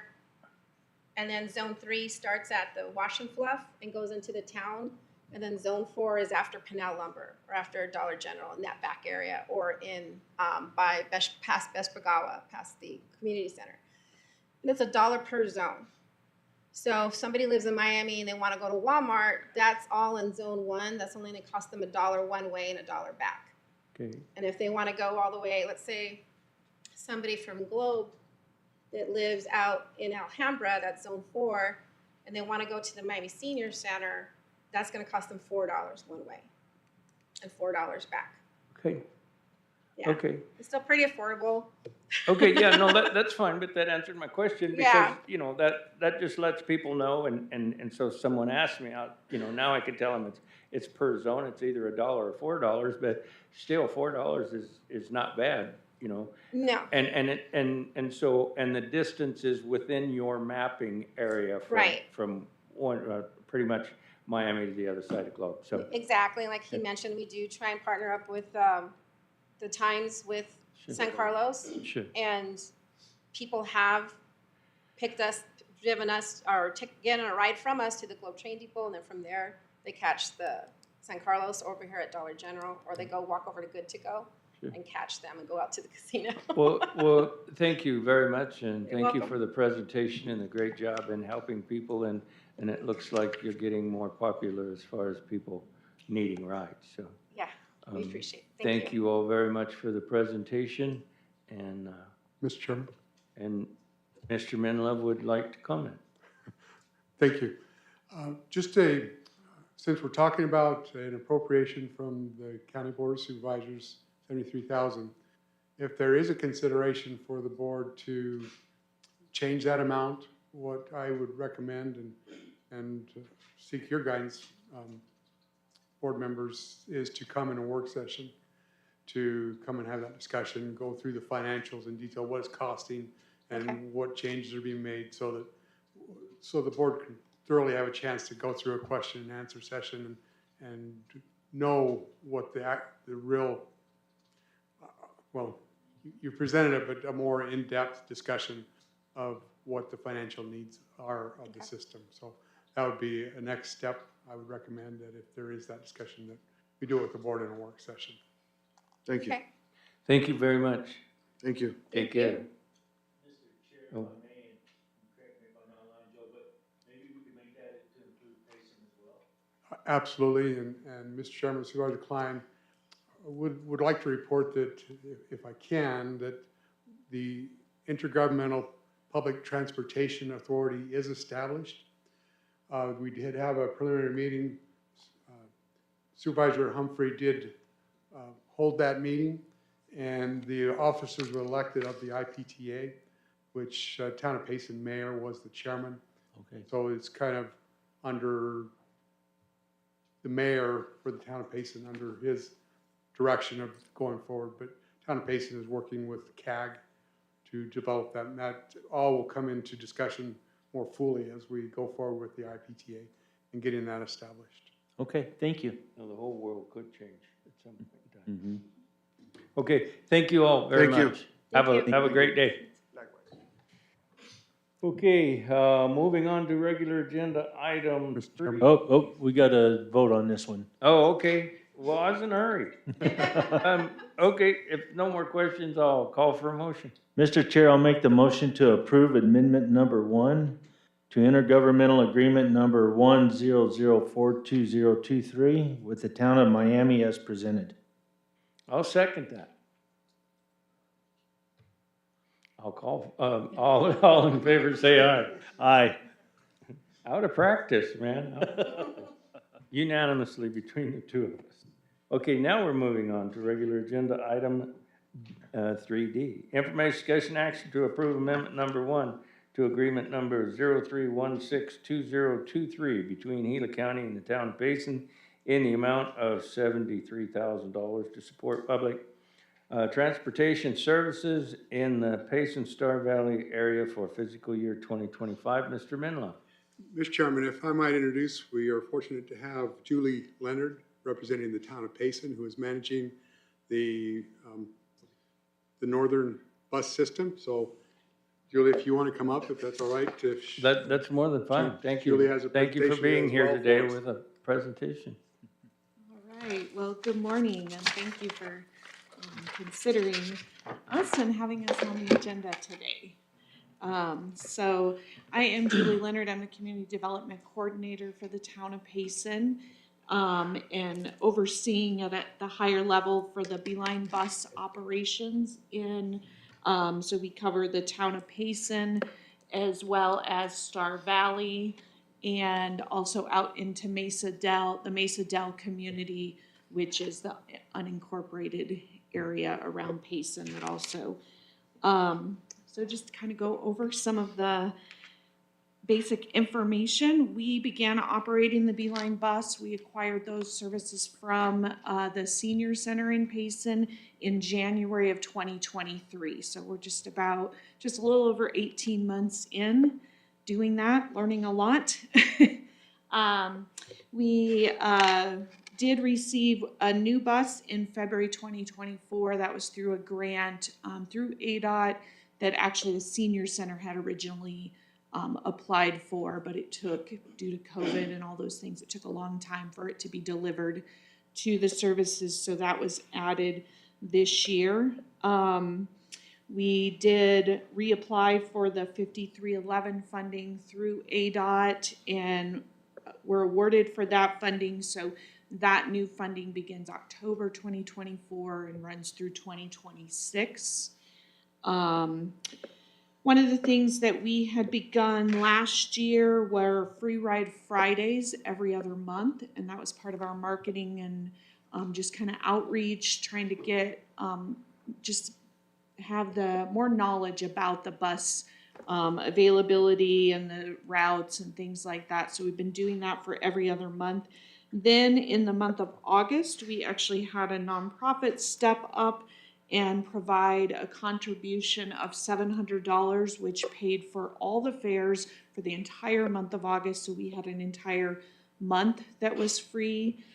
[SPEAKER 10] and then zone 3 starts at the Wash and Fluff and goes into the town, and then zone 4 is after Pinal Lumber or after Dollar General in that back area, or in past Best Bagawa, past the community center. And it's $1 per zone. So if somebody lives in Miami and they want to go to Walmart, that's all in zone 1. That's only going to cost them $1 one way and $1 back.
[SPEAKER 3] Okay.
[SPEAKER 10] And if they want to go all the way, let's say somebody from Globe that lives out in Alhambra, that's zone 4, and they want to go to the Miami Senior Center that's gonna cost them $4 one way and $4 back.
[SPEAKER 3] Okay,
[SPEAKER 10] Yeah,
[SPEAKER 3] okay.
[SPEAKER 10] it's still pretty affordable.
[SPEAKER 3] Okay, yeah, no, that's fine, but that answered my question because,
[SPEAKER 10] Yeah.
[SPEAKER 3] you know, that just lets people know and so if someone asks me, you know, now I can tell them it's per zone, it's either $1 or $4, but still $4 is not bad, you know?
[SPEAKER 10] No,
[SPEAKER 3] And so, and the distance is within your mapping area
[SPEAKER 10] Right.
[SPEAKER 3] from one, pretty much Miami to the other side of the globe, so.
[SPEAKER 10] exactly, like he mentioned, we do try and partner up with, the Times with
[SPEAKER 3] Sure.
[SPEAKER 10] San Carlos.
[SPEAKER 3] Sure.
[SPEAKER 10] And people have picked us, driven us, or getting a ride from us to the Globe Train Depot, and then from there, they catch the San Carlos over here at Dollar General, or they go walk over to Good to Go
[SPEAKER 3] Sure.
[SPEAKER 10] and catch them and go out to the casino.
[SPEAKER 3] Well, thank you very much, and
[SPEAKER 10] You're
[SPEAKER 3] thank you
[SPEAKER 10] welcome.
[SPEAKER 3] for the presentation and the great job in helping people, and it looks like you're getting more popular as far as people needing rides, so.
[SPEAKER 10] Yeah, we
[SPEAKER 3] um,
[SPEAKER 10] appreciate it.
[SPEAKER 3] Thank you all very much for the presentation, and,
[SPEAKER 6] Mr. Chairman?
[SPEAKER 3] and Mr. Menlove would like to comment.
[SPEAKER 6] Thank you. Since we're talking about an appropriation from the County Board of Supervisors, $73,000, if there is a consideration for the board to change that amount, what I would recommend and seek your guidance, board members, is to come in a work session, to come and have that discussion, go through the financials in detail, what it's costing, and
[SPEAKER 10] Okay.
[SPEAKER 6] what changes are being made, so the board can thoroughly have a chance to go through a question and answer session and know what the real, well, you presented it, but a more in-depth discussion of what the financial needs are of the system. So that would be a next step. I would recommend that if there is that discussion, that we do it with the board in a work session.
[SPEAKER 9] Thank you.
[SPEAKER 10] Okay.
[SPEAKER 3] Thank you very much.
[SPEAKER 9] Thank you.
[SPEAKER 3] Take care.
[SPEAKER 5] Mr. Chair, if I may, and correct me if I'm not lying, Joe, but maybe we could make that to include Payson as well.
[SPEAKER 6] Absolutely, and Mr. Chairman, Supervisor Klein, would like to report that, if I can, that the Intergovernmental Public Transportation Authority is established. We did have a preliminary meeting. Supervisor Humphrey did hold that meeting, and the officers were elected of the IPTA, which Town of Payson Mayor was the chairman.
[SPEAKER 5] Okay.
[SPEAKER 6] So it's kind of under the mayor for the Town of Payson, under his direction of going forward. But Town of Payson is working with CAG to develop that, and that all will come into discussion more fully as we go forward with the IPTA and getting that established.
[SPEAKER 5] Okay, thank you.
[SPEAKER 3] Now, the whole world could change at some point in time.
[SPEAKER 5] Mm-hmm.
[SPEAKER 3] Okay, thank you all very
[SPEAKER 9] Thank you.
[SPEAKER 3] much. Have a great day.
[SPEAKER 9] Likewise.
[SPEAKER 3] Okay, moving on to regular agenda item
[SPEAKER 6] Mr.
[SPEAKER 3] 3.
[SPEAKER 6] Chairman.
[SPEAKER 5] Oh, we got to vote on this one.
[SPEAKER 3] Oh, okay. Well, I was in a hurry. Okay, if no more questions, I'll call for a motion.
[SPEAKER 5] Mr. Chair, I'll make the motion to approve amendment number 1 to intergovernmental agreement number 100422023 with the town of Miami as presented.
[SPEAKER 3] I'll second that. I'll call, all in favor, say aye.
[SPEAKER 5] Aye.
[SPEAKER 3] Out of practice, man. Unanimously between the two of us. Okay, now we're moving on to regular agenda item 3D. Information discussion action to approve amendment number 1 to agreement number 03162023 between Gila County and the town of Payson in the amount of $73,000 to support public transportation services in the Payson Star Valley area for fiscal year 2025. Mr. Menlo.
[SPEAKER 6] Mr. Chairman, if I might introduce, we are fortunate to have Julie Leonard representing the town of Payson, who is managing the northern bus system. So, Julie, if you want to come up, if that's all right.
[SPEAKER 3] That's more than fine. Thank you.
[SPEAKER 6] Julie has a
[SPEAKER 3] Thank you for
[SPEAKER 6] presentation
[SPEAKER 3] being
[SPEAKER 6] as
[SPEAKER 3] here
[SPEAKER 6] well
[SPEAKER 3] today
[SPEAKER 6] for us.
[SPEAKER 3] with a presentation.
[SPEAKER 11] All right, well, good morning, and thank you for considering us and having us on the agenda today. So I am Julie Leonard. I'm the Community Development Coordinator for the town of Payson, and overseeing it at the higher level for the Beeline bus operations in, so we cover the town of Payson as well as Star Valley and also out into Mesa Del, the Mesa Del community, which is the unincorporated area around Payson that also. So just to kind of go over some of the basic information. We began operating the Beeline bus. We acquired those services from the Senior Center in Payson in January of 2023. So we're just a little over 18 months in doing that, learning a lot. We did receive a new bus in February 2024. That was through a grant through ADOT that actually the Senior Center had originally applied for, but it took, due to COVID and all those things, it took a long time for it to be delivered to the services, so that was added this year. We did reapply for the 5311 funding through ADOT and were awarded for that funding, so that new funding begins October 2024 and runs through 2026. One of the things that we had begun last year were free ride Fridays every other month, and that was part of our marketing and just kind of outreach, trying to get just have the more knowledge about the bus availability and the routes and things like that. So we've been doing that for every other month. Then in the month of August, we actually had a nonprofit step up and provide a contribution of $700, which paid for all the fares for the entire month of August. So we had an entire month that was free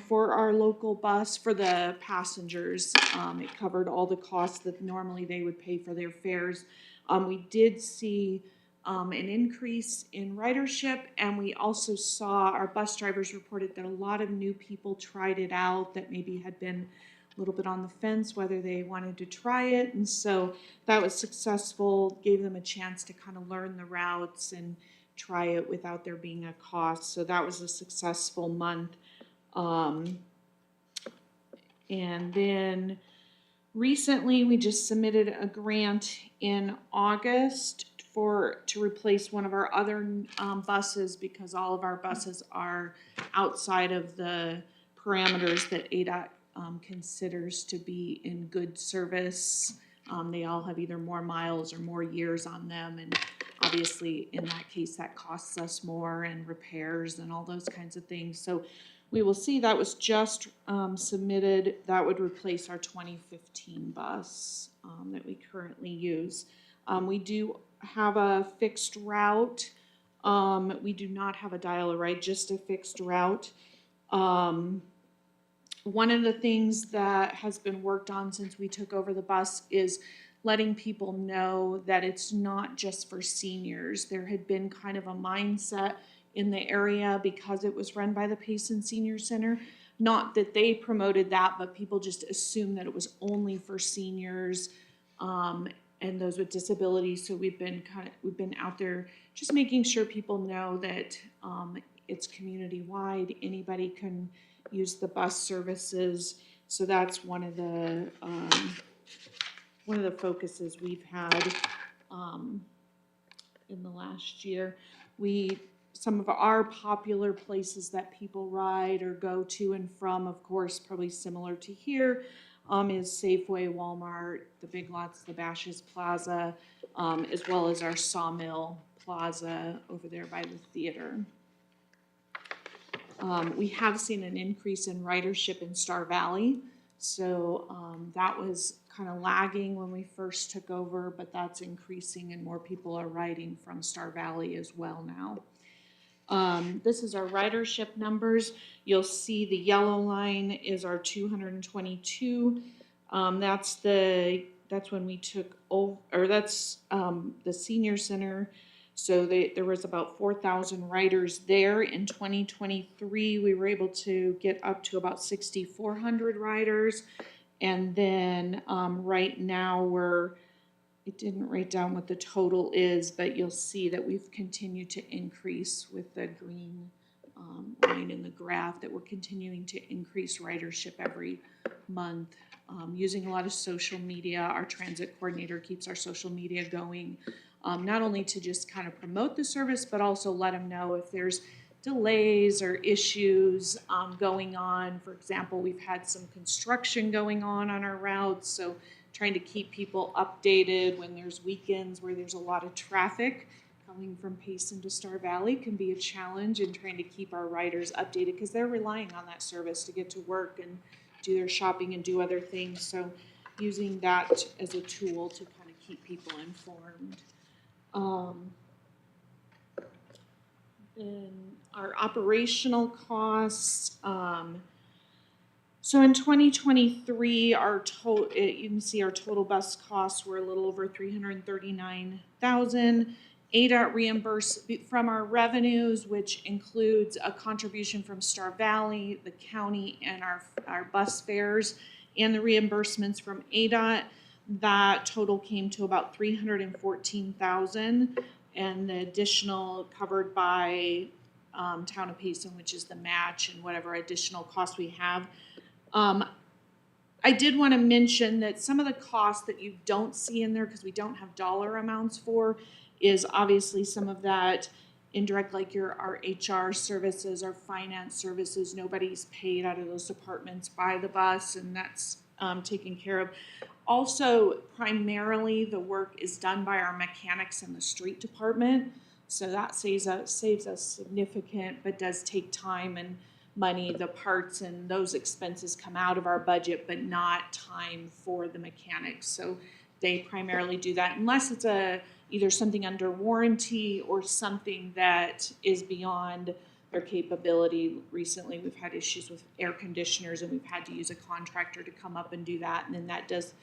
[SPEAKER 11] for our local bus for the passengers. It covered all the costs that normally they would pay for their fares. We did see an increase in ridership, and we also saw our bus drivers reported that a lot of new people tried it out that maybe had been a little bit on the fence whether they wanted to try it, and so that was successful, gave them a chance to kind of learn the routes and try it without there being a cost. So that was a successful month. And then recently we just submitted a grant in August to replace one of our other buses, because all of our buses are outside of the parameters that ADOT considers to be in good service. They all have either more miles or more years on them, and obviously in that case that costs us more, and repairs and all those kinds of things. So we will see, that was just submitted. That would replace our 2015 bus that we currently use. We do have a fixed route. We do not have a dial-a-ride, just a fixed route. One of the things that has been worked on since we took over the bus is letting people know that it's not just for seniors. There had been kind of a mindset in the area, because it was run by the Payson Senior Center. Not that they promoted that, but people just assumed that it was only for seniors and those with disabilities. So we've been out there just making sure people know that it's community-wide. Anybody can use the bus services. So that's one of the focuses we've had in the last year. Some of our popular places that people ride or go to and from, of course, probably similar to here, is Safeway, Walmart, the Big Lots, the Bashas' Plaza, as well as our Sawmill Plaza over there by the theater. We have seen an increase in ridership in Star Valley, so that was kind of lagging when we first took over, but that's increasing and more people are riding from Star Valley as well now. This is our ridership numbers. You'll see the yellow line is our 222. That's when we took over, or that's the Senior Center. So there was about 4,000 riders there. In 2023, we were able to get up to about 6,400 riders. And then right now it didn't write down what the total is, but you'll see that we've continued to increase with the green line in the graph, that we're continuing to increase ridership every month. Using a lot of social media. Our transit coordinator keeps our social media going. not only to just kind of promote the service, but also let them know if there's delays or issues going on. For example, we've had some construction going on our routes, so trying to keep people updated when there's weekends where there's a lot of traffic. Coming from Payson to Star Valley can be a challenge, and trying to keep our riders updated because they're relying on that service to get to work and do their shopping and do other things. So using that as a tool to kind of keep people informed. And our operational costs, so in 2023, our total, you can see our total bus costs were a little over $339,000. ADOT reimbursed from our revenues, which includes a contribution from Star Valley, the county, and our bus fares, and the reimbursements from ADOT. That total came to about $314,000, and the additional covered by Town of Payson, which is the match and whatever additional costs we have. I did want to mention that some of the costs that you don't see in there, because we don't have dollar amounts for, is obviously some of that indirect, like our HR services, our finance services. Nobody's paid out of those departments by the bus, and that's taken care of. Also, primarily the work is done by our mechanics in the street department, so that saves us significant, but does take time and money. The parts and those expenses come out of our budget, but not time for the mechanics. So they primarily do that, unless it's either something under warranty or something that is beyond their capability. Recently, we've had issues with air conditioners, and we've had to use a contractor to come up and do that, and then that does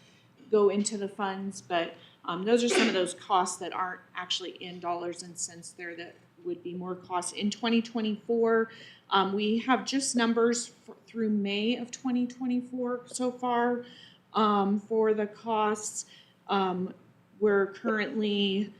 [SPEAKER 11] go into the funds. But those are some of those costs that aren't actually in dollars and cents there that would be more costs. In 2024, we have just numbers through May of 2024 so far for the costs. We're currently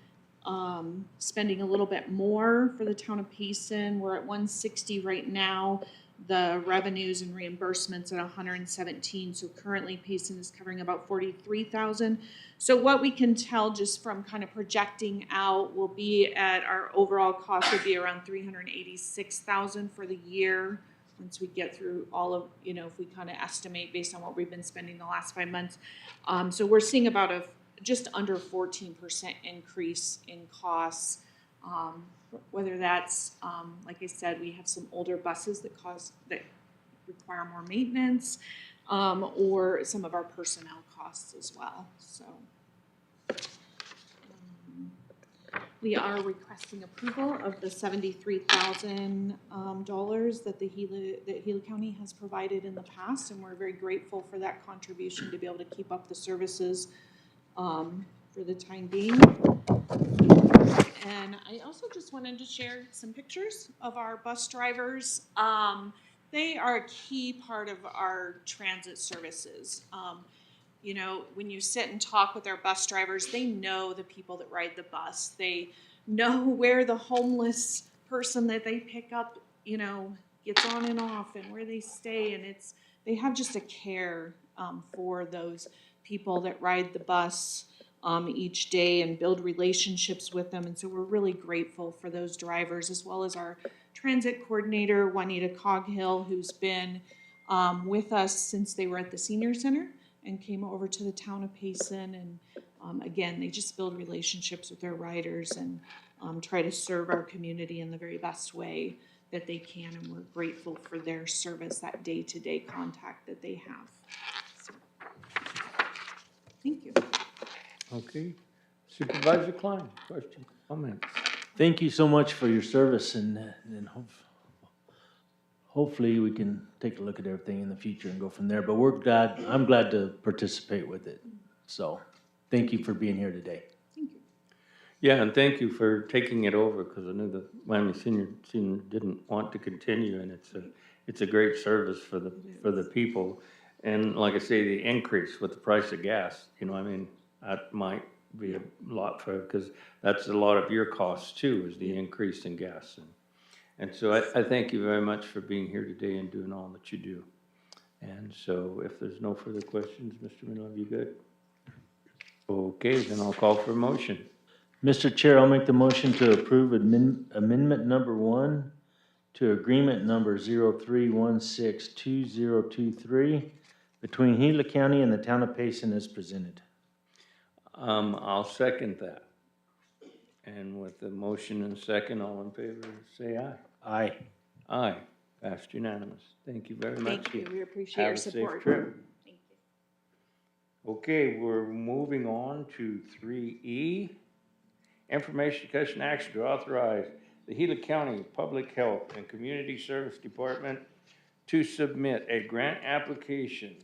[SPEAKER 11] spending a little bit more for the Town of Payson. We're at 160 right now. The revenues and reimbursements at 117. So currently Payson is covering about 43,000. So what we can tell just from kind of projecting out will be at our overall cost would be around 386,000 for the year. Once we get through all of, if we kind of estimate based on what we've been spending the last 5 months. So we're seeing about just under 14% increase in costs. Whether that's, like I said, we have some older buses that require more maintenance, or some of our personnel costs as well. So we are requesting approval of the $73,000 that Gila County has provided in the past, and we're very grateful for that contribution to be able to keep up the services for the time being. And I also just wanted to share some pictures of our bus drivers. They are a key part of our transit services. When you sit and talk with our bus drivers, they know the people that ride the bus. They know where the homeless person that they pick up, gets on and off, and where they stay. And they have just a care for those people that ride the bus each day, and build relationships with them. And so we're really grateful for those drivers, as well as our transit coordinator, Juanita Coghill, who's been with us since they were at the senior center and came over to the Town of Payson. And again, they just build relationships with their riders and try to serve our community in the very best way that they can. And we're grateful for their service, that day-to-day contact that they have. So, thank you.
[SPEAKER 3] Okay. Supervisor Klein, questions, comments?
[SPEAKER 5] Thank you so much for your service, and hopefully we can take a look at everything in the future and go from there. But I'm glad to participate with it. So thank you for being here today.
[SPEAKER 11] Thank you.
[SPEAKER 3] Yeah, and thank you for taking it over, because I knew the Miami Senior didn't want to continue, and it's a great service for the people. And like I say, the increase with the price of gas, that might be a lot because that's a lot of your costs too, is the increase in gas. And so I thank you very much for being here today and doing all that you do. And so if there's no further questions, Mr. Minow, you good? Okay, then I'll call for a motion.
[SPEAKER 5] Mr. Chair, I'll make the motion to approve amendment number 1 to agreement number 03162023 between Gila County and the town of Payson as presented.
[SPEAKER 3] I'll second that. And with the motion and second, all in favor, say aye.
[SPEAKER 5] Aye.
[SPEAKER 3] Aye, passed unanimous. Thank you very much.
[SPEAKER 11] Thank you, we appreciate
[SPEAKER 3] Have
[SPEAKER 11] your
[SPEAKER 3] a safe
[SPEAKER 11] support.
[SPEAKER 3] trip.
[SPEAKER 11] Thank you.
[SPEAKER 3] Okay, we're moving on to 3E. Information, discussion, action to authorize the Gila County Public Health and Community Service Department to submit a grant application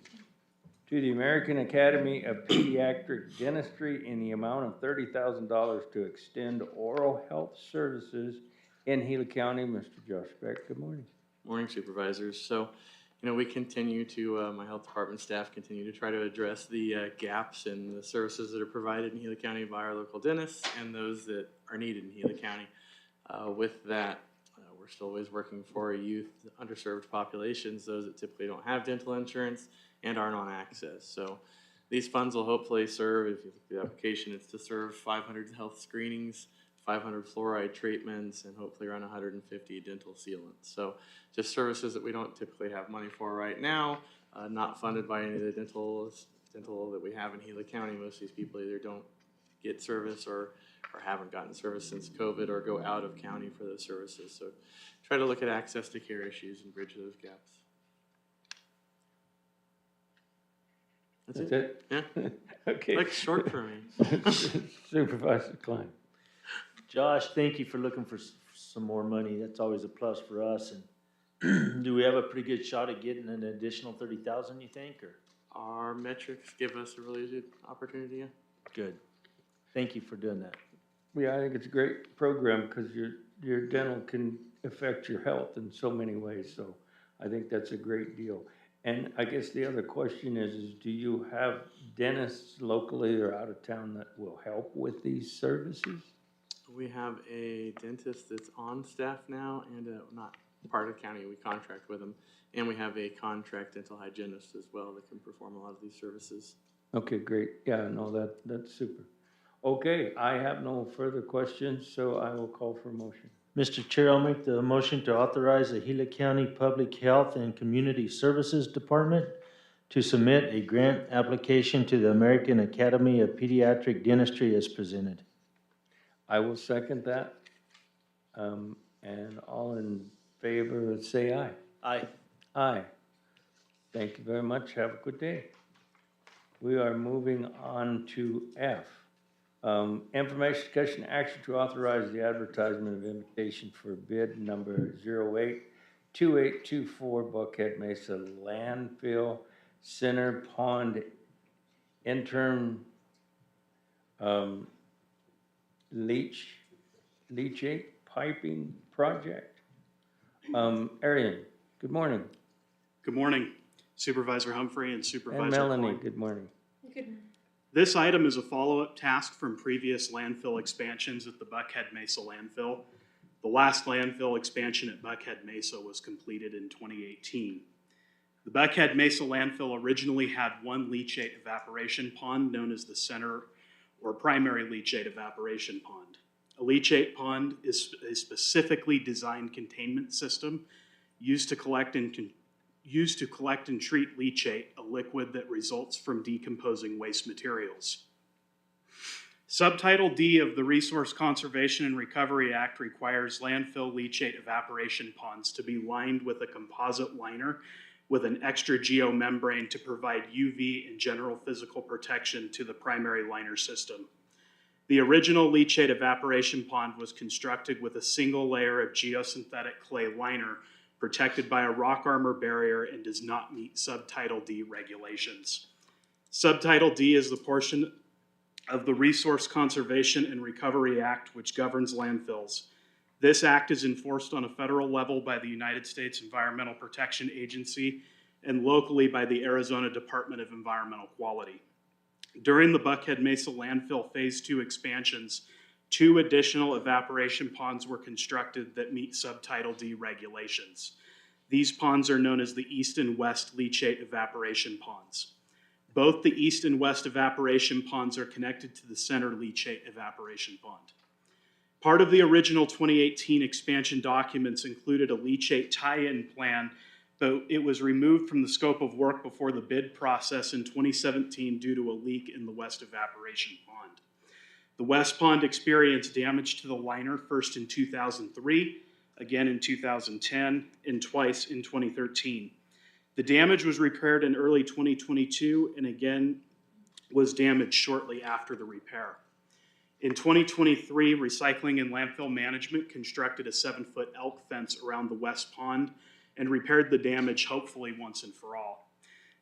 [SPEAKER 3] to the American Academy of Pediatric Dentistry in the amount of $30,000 to extend oral health services in Gila County. Mr. Josh Beck, good morning.
[SPEAKER 12] Morning, supervisors. So, we continue to, my health department staff continue to try to address the gaps in the services that are provided in Gila County by our local dentists and those that are needed in Gila County. With that, we're still always working for youth, underserved populations, those that typically don't have dental insurance and aren't on access. So these funds will hopefully serve, if you look at the application, it's to serve 500 health screenings, 500 fluoride treatments, and hopefully around 150 dental sealants. So just services that we don't typically have money for right now, not funded by any of the dental that we have in Gila County. Most of these people either don't get service or haven't gotten service since COVID or go out of county for those services. So try to look at access to care issues and bridge those gaps.
[SPEAKER 3] That's it?
[SPEAKER 12] Yeah.
[SPEAKER 3] Okay.
[SPEAKER 12] Like short for me.
[SPEAKER 3] Supervisor Klein.
[SPEAKER 5] Josh, thank you for looking for some more money. That's always a plus for us. And do we have a pretty good shot at getting an additional 30,000, you think, or?
[SPEAKER 12] Our metrics give us a really good opportunity. Yeah.
[SPEAKER 5] Good. Thank you for doing that.
[SPEAKER 3] Yeah, I think it's a great program because your dental can affect your health in so many ways. So I think that's a great deal. And I guess the other question is do you have dentists locally or out of town that will help with these services?
[SPEAKER 12] We have a dentist that's on staff now and not part of the county. We contract with them. And we have a contract dental hygienist as well that can perform a lot of these services.
[SPEAKER 3] Okay, great. Yeah, no, that's super. Okay, I have no further questions, so I will call for a motion.
[SPEAKER 5] Mr. Chair, I'll make the motion to authorize the Gila County Public Health and Community Services Department to submit a grant application to the American Academy of Pediatric Dentistry as presented.
[SPEAKER 3] I will second that. And all in favor, say aye.
[SPEAKER 5] Aye.
[SPEAKER 3] Aye. Thank you very much. Have a good day. We are moving on to F. Information, discussion, action to authorize the advertisement of invitation for bid number 082824 Buckhead Mesa Landfill Center Pond Intern leachate piping project. Arian, good morning.
[SPEAKER 13] Good morning, Supervisor Humphrey and Supervisor
[SPEAKER 3] And Melanie,
[SPEAKER 13] Klein.
[SPEAKER 3] good morning.
[SPEAKER 11] Good morning.
[SPEAKER 13] This item is a follow-up task from previous landfill expansions at the Buckhead Mesa landfill. The last landfill expansion at Buckhead Mesa was completed in 2018. The Buckhead Mesa landfill originally had one leachate evaporation pond known as the center or primary leachate evaporation pond. A leachate pond is a specifically designed containment system used to collect and treat leachate, a liquid that results from decomposing waste materials. Subtitle D of the Resource Conservation and Recovery Act requires landfill leachate evaporation ponds to be lined with a composite liner with an extra geomembrane to provide UV and general physical protection to the primary liner system. The original leachate evaporation pond was constructed with a single layer of geosynthetic clay liner protected by a rock armor barrier and does not meet Subtitle D regulations. Subtitle D is the portion of the Resource Conservation and Recovery Act which governs landfills. This act is enforced on a federal level by the United States Environmental Protection Agency and locally by the Arizona Department of Environmental Quality. During the Buckhead Mesa landfill Phase 2 expansions, 2 additional evaporation ponds were constructed that meet Subtitle D regulations. These ponds are known as the East and West Leachate Evaporation Ponds. Both the east and west evaporation ponds are connected to the center leachate evaporation pond. Part of the original 2018 expansion documents included a leachate tie-in plan, but it was removed from the scope of work before the bid process in 2017 due to a leak in the west evaporation pond. The west pond experienced damage to the liner first in 2003, again in 2010, and twice in 2013. The damage was repaired in early 2022 and again was damaged shortly after the repair. In 2023, Recycling and Landfill Management constructed a 7-foot elk fence around the west pond and repaired the damage hopefully once and for all.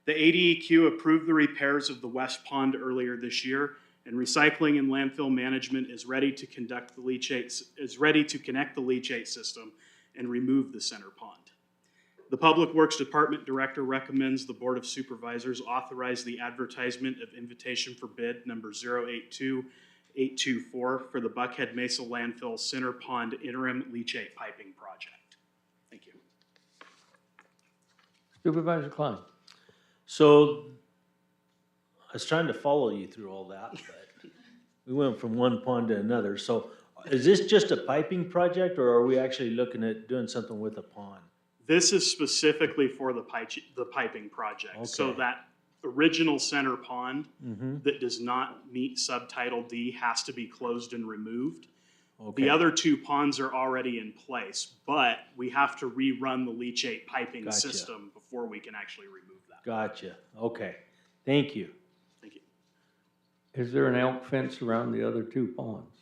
[SPEAKER 13] The ADEQ approved the repairs of the west pond earlier this year, and Recycling and Landfill Management is ready to connect the leachate system and remove the center pond. The Public Works Department Director recommends the Board of Supervisors authorize the advertisement of invitation for bid number 082824 for the Buckhead Mesa Landfill Center Pond Interim Leachate Piping Project. Thank you.
[SPEAKER 3] Supervisor Klein.
[SPEAKER 5] So I was trying to follow you through all that, but we went from one pond to another. So is this just a piping project, or are we actually looking at doing something with a pond?
[SPEAKER 13] This is specifically for the piping project. So
[SPEAKER 5] Okay.
[SPEAKER 13] that original center pond
[SPEAKER 5] Mm-hmm.
[SPEAKER 13] that does not meet subtitle D has to be closed and removed.
[SPEAKER 5] Okay.
[SPEAKER 13] The other two ponds are already in place, but we have to rerun the leachate piping
[SPEAKER 5] Gotcha.
[SPEAKER 13] system before we can actually remove that.
[SPEAKER 5] Gotcha. Okay. Thank you.
[SPEAKER 13] Thank you.
[SPEAKER 3] Is there an elk fence around the other two ponds?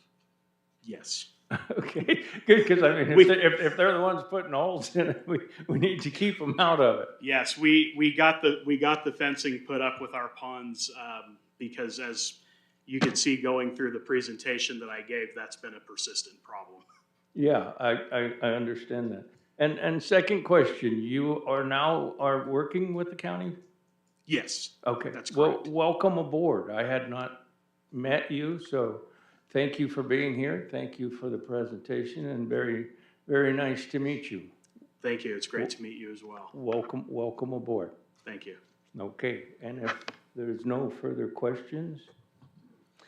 [SPEAKER 13] Yes.
[SPEAKER 3] Okay, good, because I mean, if they're the ones putting holes in it, we need to keep them out of it.
[SPEAKER 13] Yes, we got the fencing put up with our ponds because as you can see going through the presentation that I gave, that's been a persistent problem.
[SPEAKER 3] Yeah, I understand that. And second question, you are working with the county?
[SPEAKER 13] Yes.
[SPEAKER 3] Okay.
[SPEAKER 13] That's
[SPEAKER 3] Well,
[SPEAKER 13] correct.
[SPEAKER 3] welcome aboard. I had not met you, so thank you for being here. Thank you for the presentation, and very, very nice to meet you.
[SPEAKER 13] Thank you. It's great to meet you as well.
[SPEAKER 3] Welcome aboard.
[SPEAKER 13] Thank you.
[SPEAKER 3] Okay, and if there's no further questions,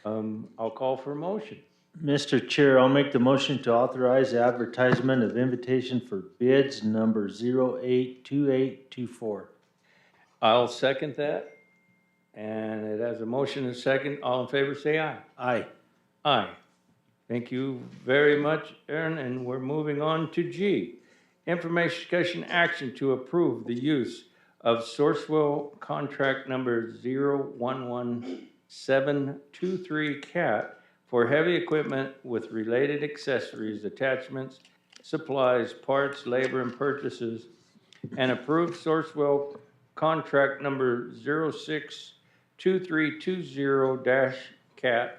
[SPEAKER 3] I'll call for a motion.
[SPEAKER 5] Mr. Chair, I'll make the motion to authorize the advertisement of invitation for bids number 082824.
[SPEAKER 3] I'll second that. And it has a motion and a second. All in favor, say aye.
[SPEAKER 5] Aye.
[SPEAKER 3] Aye. Thank you very much, Aaron, and we're moving on to G. Information, discussion, action to approve the use of Sourcewell contract number 011723 CAT for heavy equipment with related accessories, attachments, supplies, parts, labor, and purchases, and approve Sourcewell contract number 062320-CAT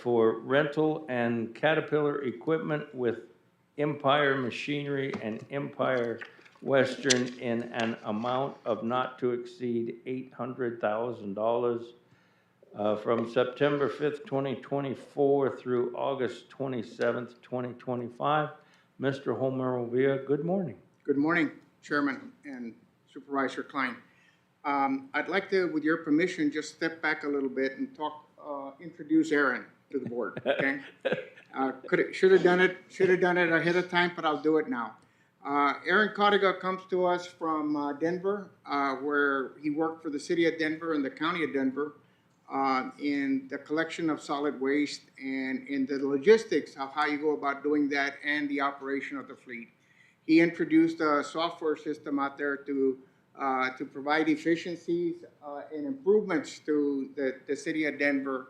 [SPEAKER 3] for rental and Caterpillar equipment with Empire Machinery and Empire Western in an amount of not to exceed $800,000 from September 5th, 2024 through August 27th, 2025. Mr. Homerovia, good morning.
[SPEAKER 14] Good morning, Chairman and Supervisor Klein. I'd like to, with your permission, just step back a little bit and introduce Aaron to the board, okay? Should have done it ahead of time, but I'll do it now. Aaron Cottiga comes to us from Denver, where he worked for the city of Denver and the county of Denver in the collection of solid waste and in the logistics of how you go about doing that and the operation of the fleet. He introduced a software system out there to provide efficiencies and improvements to the city of Denver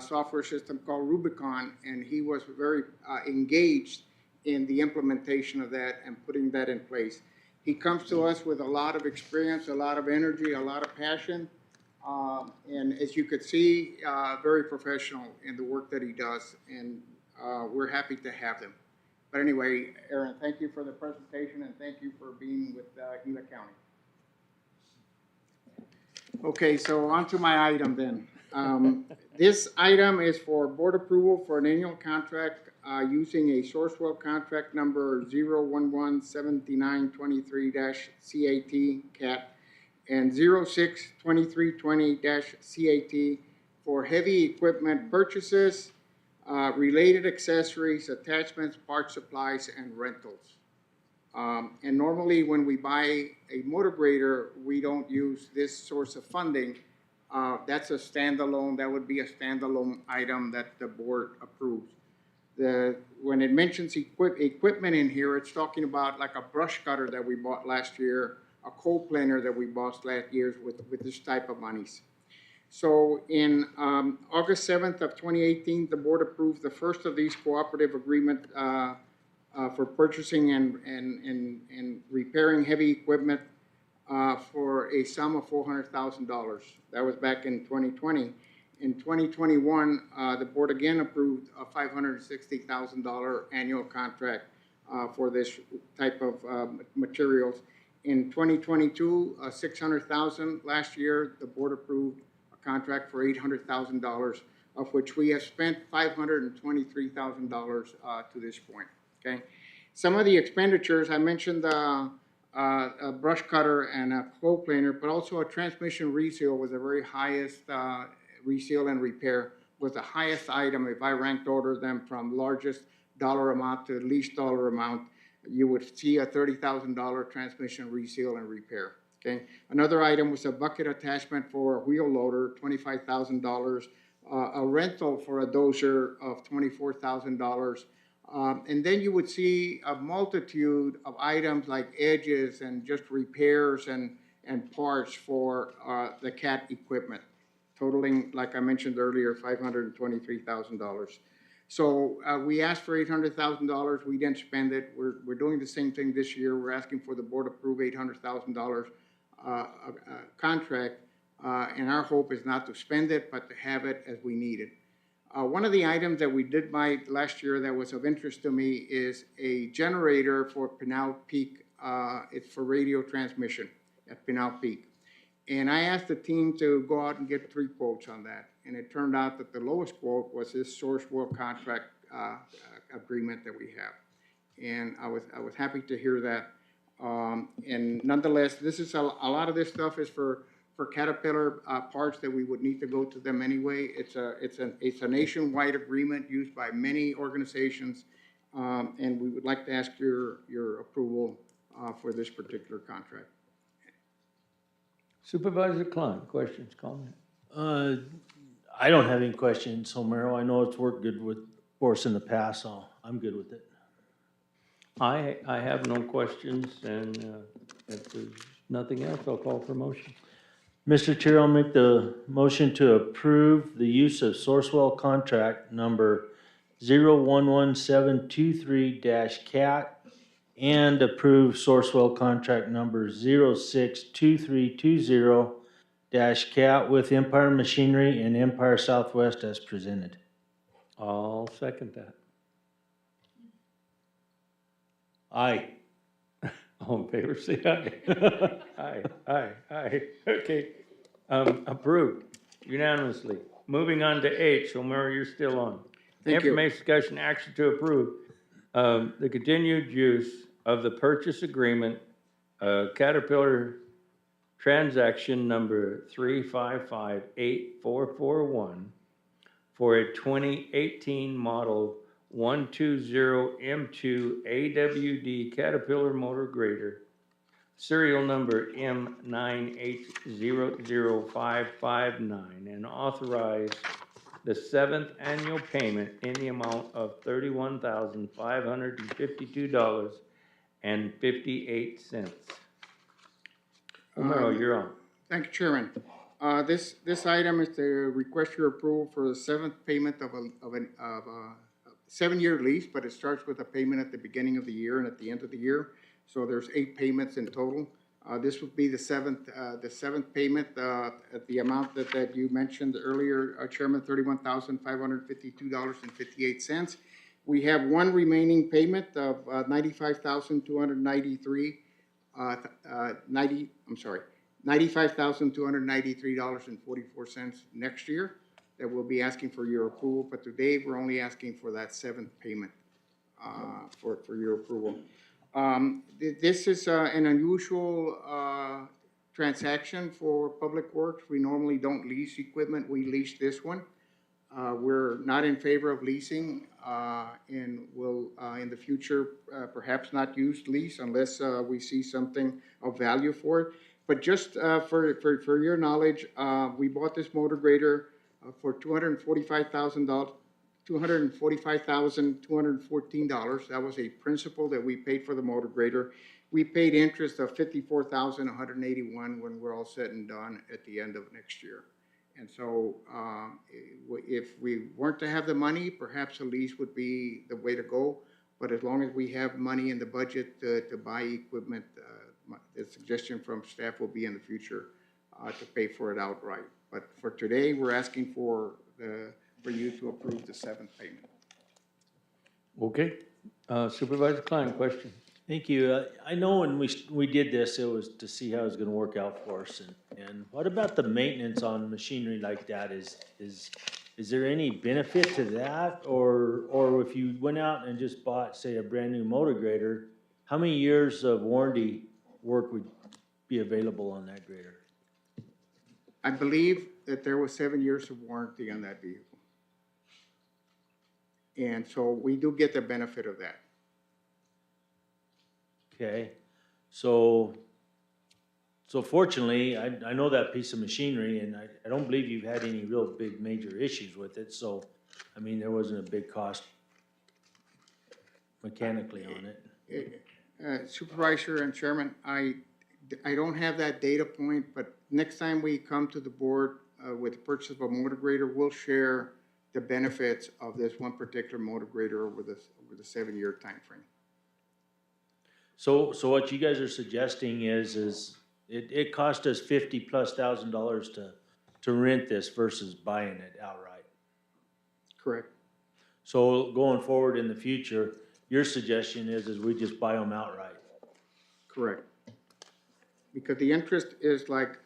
[SPEAKER 14] software system called Rubicon, and he was very engaged in the implementation of that and putting that in place. He comes to us with a lot of experience, a lot of energy, a lot of passion, and as you could see, very professional in the work that he does, and we're happy to have him. But anyway, Aaron, thank you for the presentation and thank you for being with Gila County. Okay, so on to my item then. This item is for board approval for an annual contract using a Sourcewell contract number 0117923-CAT and 06-2320-CAT for heavy equipment purchases, related accessories, attachments, parts, supplies, and rentals. And normally when we buy a motor grader, we don't use this source of funding. That's a standalone, that would be a standalone item that the board approves. When it mentions equipment in here, it's talking about like a brush cutter that we bought last year, a coal planer that we bought last year with this type of monies. So in August 7th of 2018, the board approved the first of these cooperative agreement for purchasing and repairing heavy equipment for a sum of $400,000. That was back in 2020. In 2021, the board again approved a $560,000 annual contract for this type of materials. In 2022, $600,000. Last year, the board approved a contract for $800,000, of which we have spent $523,000 to this point. Okay. Some of the expenditures, I mentioned a brush cutter and a coal planer, but also a transmission reseal was the very highest reseal and repair was the highest item. If I ranked order them from largest dollar amount to least dollar amount, you would see a $30,000 transmission reseal and repair. Okay. Another item was a bucket attachment for a wheel loader, $25,000. A rental for a dozer of $24,000. And then you would see a multitude of items like edges and just repairs and parts for the CAT equipment, totaling, like I mentioned earlier, $523,000. So we asked for $800,000. We didn't spend it. We're doing the same thing this year. We're asking for the board to approve $800,000 contract, and our hope is not to spend it, but to have it as we need it. One of the items that we did buy last year that was of interest to me is a generator for Pinal Peak. It's for radio transmission at Pinal Peak. And I asked the team to go out and get 3 quotes on that. And it turned out that the lowest quote was this Sourcewell contract agreement that we have. And I was happy to hear that. And nonetheless, this is a lot of this stuff is for Caterpillar parts that we would need to go to them anyway. It's a nationwide agreement used by many organizations, and we would like to ask your approval for this particular contract.
[SPEAKER 3] Supervisor Klein, questions, comments?
[SPEAKER 5] I don't have any questions, Homero. I know it's worked good for us in the past, so I'm good with it.
[SPEAKER 3] I have no questions, and if there's nothing else, I'll call for motion.
[SPEAKER 5] Mr. Chair, I'll make the motion to approve the use of Sourcewell contract number 011723-CAT and approve Sourcewell contract number 062320-CAT with Empire Machinery and Empire Southwest as presented.
[SPEAKER 3] I'll second that.
[SPEAKER 5] Aye.
[SPEAKER 3] All in favor, say aye. Aye. Okay, approved unanimously. Moving on to H, Homero, you're still on.
[SPEAKER 14] Thank you.
[SPEAKER 3] Information, discussion, action to approve the continued use of the purchase agreement, Caterpillar transaction number 3558441 for a 2018 model 120M2 AWD Caterpillar motor grader, serial number M9H00559, and authorize the 7th annual payment in the amount of $31,552.58. Homero, you're on.
[SPEAKER 14] Thank you, Chairman. This item is to request your approval for the 7th payment of a 7-year lease, but it starts with a payment at the beginning of the year and at the end of the year. So there's 8 payments in total. This would be the seventh payment at the amount that you mentioned earlier, Chairman, $31,552.58. We have one remaining payment of $95,293.44 next year that we'll be asking for your approval. But today we're only asking for that 7th payment for your approval. This is an unusual transaction for Public Works. We normally don't lease equipment, we lease this one. We're not in favor of leasing, and will, in the future, perhaps not use lease unless, we see something of value for it. But just, for your knowledge, we bought this motor grader for $245,000, $245,214. That was a principal that we paid for the motor grader. We paid interest of $54,181 when we're all said and done at the end of next year. And so, if we weren't to have the money, perhaps a lease would be the way to go. But as long as we have money in the budget to buy equipment, the suggestion from staff will be in the future to pay for it outright. But for today, we're asking for you to approve the 7th payment.
[SPEAKER 3] Okay. Supervisor Klein, question?
[SPEAKER 5] Thank you. I know when we did this, it was to see how it was gonna work out for us. And what about the maintenance on machinery like that? Is there any benefit to that? Or if you went out and just bought, say, a brand new motor grader, how many years of warranty work would be available on that grader?
[SPEAKER 14] I believe that there was 7 years of warranty on that vehicle. And so we do get the benefit of that.
[SPEAKER 5] Okay, so fortunately, I know that piece of machinery, and I don't believe you've had any real big major issues with it, so, I mean, there wasn't a big cost mechanically on it.
[SPEAKER 14] Supervisor and Chairman, I don't have that data point, but next time we come to the board with the purchase of a motor grader, we'll share the benefits of this one particular motor grader over the 7-year time frame.
[SPEAKER 5] So what you guys are suggesting is it cost us $50,000+ to rent this versus buying it outright.
[SPEAKER 14] Correct.
[SPEAKER 5] So going forward in the future, your suggestion is we just buy them outright.
[SPEAKER 14] Correct. Because the interest is like,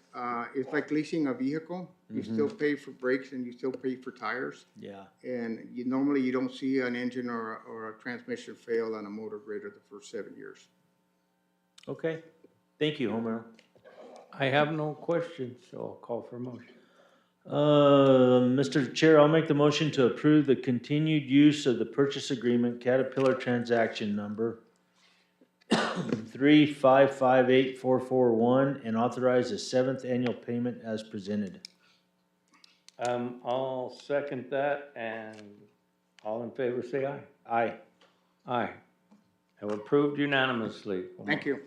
[SPEAKER 14] it's like leasing a vehicle. You still pay for brakes and you still pay for tires.
[SPEAKER 5] Yeah.
[SPEAKER 14] And normally you don't see an engine or a transmission fail on a motor grader the first 7 years.
[SPEAKER 5] Okay. Thank you, Homer.
[SPEAKER 3] I have no questions, so I'll call for a motion.
[SPEAKER 5] Mr. Chair, I'll make the motion to approve the continued use of the purchase agreement Caterpillar transaction number 3558441 and authorize the 7th annual payment as presented.
[SPEAKER 3] I'll second that, and all in favor say aye.
[SPEAKER 5] Aye.
[SPEAKER 3] Aye. Have approved unanimously.
[SPEAKER 14] Thank you.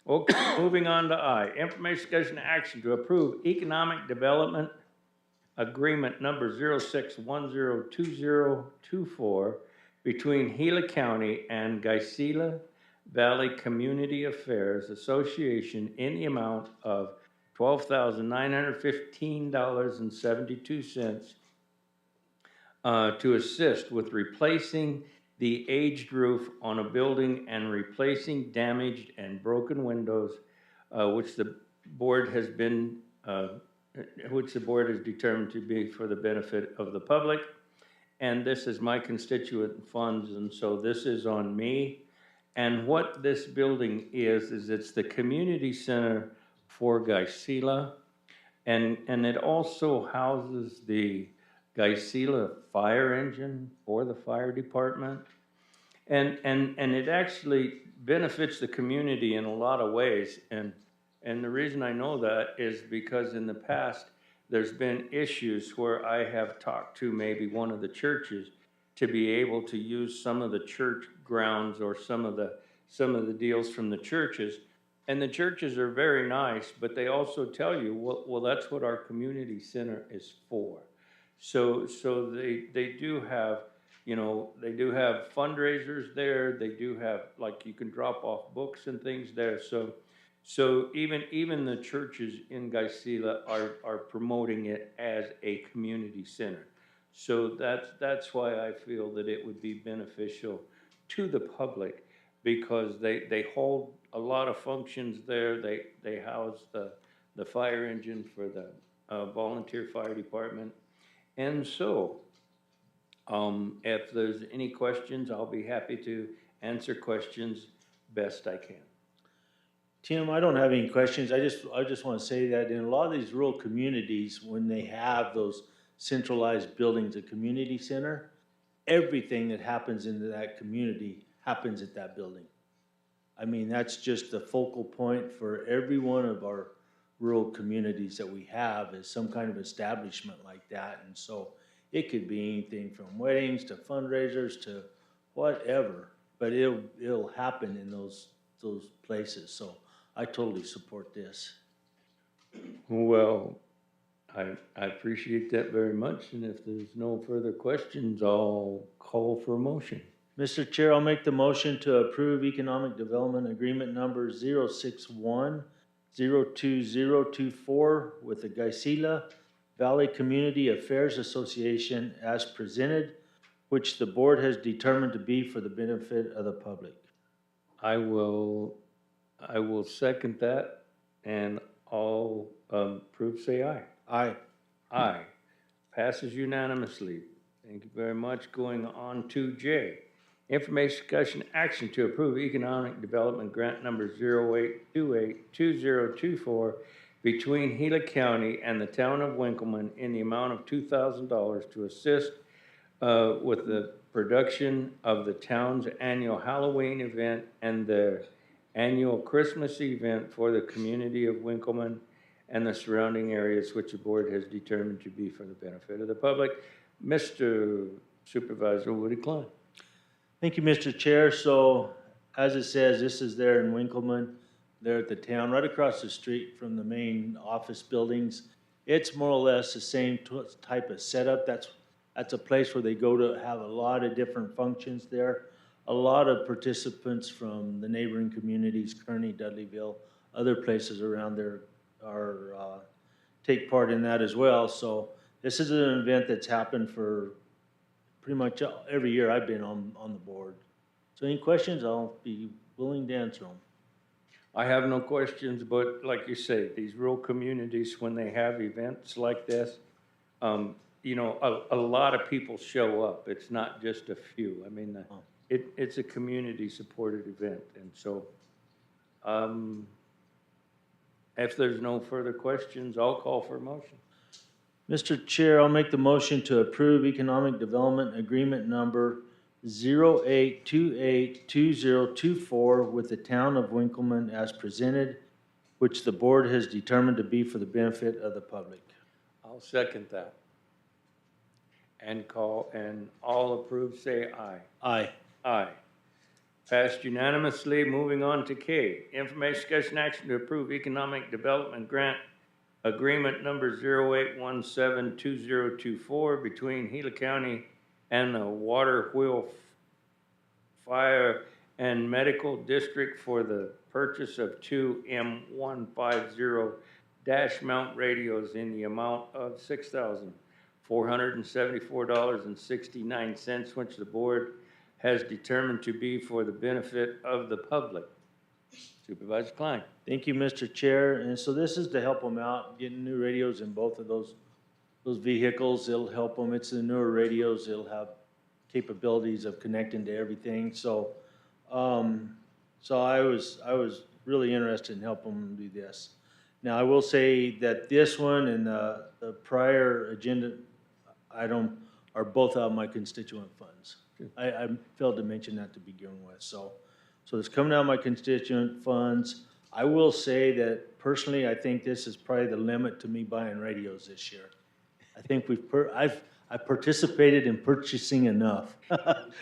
[SPEAKER 3] Okay, moving on to I. Information, discussion, action to approve economic development agreement number 06102024 between Gila County and Gila Valley Community Affairs Association in the amount of $12,915.72 to assist with replacing the aged roof on a building and replacing damaged and broken windows, which the board has determined to be for the benefit of the public. And this is my constituent funds, and so this is on me. And what this building is it's the community center for Gila, and it also houses the Gila fire engine for the fire department. And it actually benefits the community in a lot of ways. And the reason I know that is because in the past, there's been issues where I have talked to maybe one of the churches to be able to use some of the church grounds or some of the deals from the churches. And the churches are very nice, but they also tell you, well, that's what our community center is for. So they do have, they do have fundraisers there. They do have, like, you can drop off books and things there. So even the churches in Gila are promoting it as a community center. So that's why I feel that it would be beneficial to the public, because they hold a lot of functions there. They house the fire engine for the volunteer fire department. And so, if there's any questions, I'll be happy to answer questions best I can.
[SPEAKER 5] Tim, I don't have any questions. I just want to say that in a lot of these rural communities, when they have those centralized buildings, a community center, everything that happens into that community happens at that building. I mean, that's just the focal point for every one of our rural communities that we have is some kind of establishment like that. And so it could be anything from weddings to fundraisers to whatever, but it'll happen in those places. So I totally support this.
[SPEAKER 3] Well, I appreciate that very much, and if there's no further questions, I'll call for a motion.
[SPEAKER 5] Mr. Chair, I'll make the motion to approve Economic Development Agreement Number 061-02024 with the Gila Valley Community Affairs Association as presented, which the board has determined to be for the benefit of the public.
[SPEAKER 3] I will second that, and all approve, say aye.
[SPEAKER 5] Aye.
[SPEAKER 3] Aye. Passes unanimously. Thank you very much. Going on to J. Information, discussion, action to approve economic development grant number 08282024 between Gila County and the town of Winkleman in the amount of $2,000 to assist with the production of the town's annual Halloween event and the annual Christmas event for the community of Winkleman and the surrounding areas, which the board has determined to be for the benefit of the public. Mr. Supervisor Woody Klein.
[SPEAKER 5] Thank you, Mr. Chair. So, as it says, this is there in Winkleman. They're at the town, right across the street from the main office buildings. It's more or less the same type of setup. That's a place where they go to have a lot of different functions there. A lot of participants from the neighboring communities, Kearney, Dudleyville, other places around there take part in that as well. So this is an event that's happened for pretty much every year I've been on the board. So any questions, I'll be willing to answer them.
[SPEAKER 3] I have no questions, but like you say, these rural communities, when they have events like this, you know, a lot of people show up. It's not just a few. I mean, it's a community-supported event. And so if there's no further questions, I'll call for a motion.
[SPEAKER 5] Mr. Chair, I'll make the motion to approve Economic Development Agreement Number 08282024 with the town of Winkleman as presented, which the board has determined to be for the benefit of the public.
[SPEAKER 3] I'll second that. And all approve, say aye.
[SPEAKER 5] Aye.
[SPEAKER 3] Aye. Passed unanimously. Moving on to K. Information, discussion, action to approve Economic Development Grant Agreement number 08172024 between Gila County and the Water Wheel Fire and Medical District for the purchase of two M150 dash mount radios in the amount of $6,474.69, which the board has determined to be for the benefit of the public. Supervisor Klein.
[SPEAKER 5] Thank you, Mr. Chair. And so this is to help them out, getting new radios in both of those vehicles. It'll help them. It's the newer radios. It'll have capabilities of connecting to everything. So, so I was really interested in helping them do this. Now, I will say that this one and the prior agenda item are both out of my constituent funds. I failed to mention that to begin with. So it's coming out of my constituent funds. I will say that personally, I think this is probably the limit to me buying radios this year. I think I've participated in purchasing enough.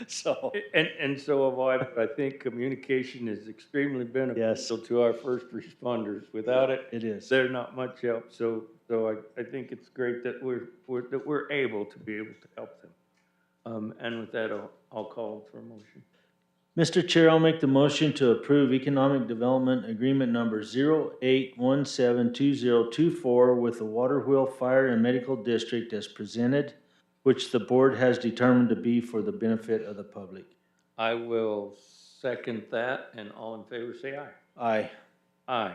[SPEAKER 5] So
[SPEAKER 3] and so have I. I think communication is extremely beneficial to our first responders. Without it, they're not much help. So I think it's great that we're able to help them. And with that, I'll call for a motion.
[SPEAKER 5] Mr. Chair, I'll make the motion to approve Economic Development Agreement Number 08172024 with the Water Wheel Fire and Medical District as presented, which the board has determined to be for the benefit of the public.
[SPEAKER 3] I will second that, and all in favor say aye.
[SPEAKER 5] Aye.
[SPEAKER 3] Aye.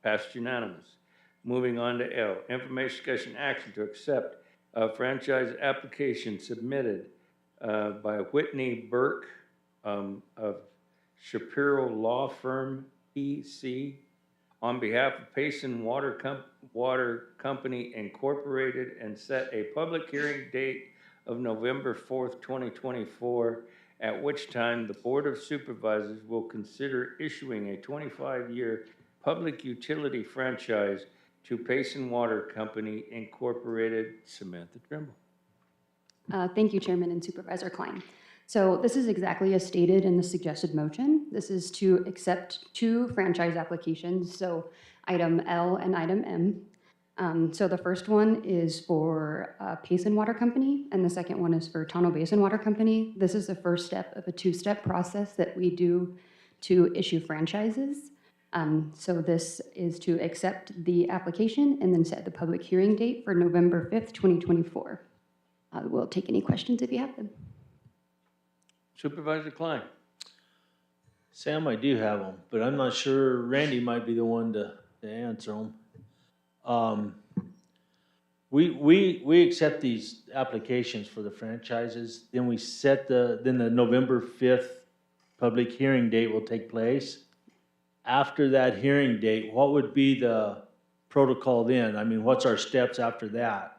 [SPEAKER 3] Passed unanimous. Moving on to L, information, discussion, action to accept a franchise application submitted by Whitney Burke of Shapiro Law Firm, PC, on behalf of Payson Water Company Incorporated and set a public hearing date of November 4th, 2024, at which time the Board of Supervisors will consider issuing a 25-year public utility franchise to Payson Water Company Incorporated. Samantha Trimble.
[SPEAKER 15] Thank you, Chairman and Supervisor Klein. So this is exactly as stated in the suggested motion. This is to accept two franchise applications, so item L and item M. So the first one is for Payson Water Company, and the second one is for Tonto Basin Water Company. This is the first step of a two-step process that we do to issue franchises. So this is to accept the application and then set the public hearing date for November 5th, 2024. We'll take any questions if you have them.
[SPEAKER 3] Supervisor Klein.
[SPEAKER 5] Sam, I do have them, but I'm not sure, Randy might be the one to answer them. We accept these applications for the franchises, then we set then the November 5th public hearing date will take place. After that hearing date, what would be the protocol then? I mean, what's our steps after that?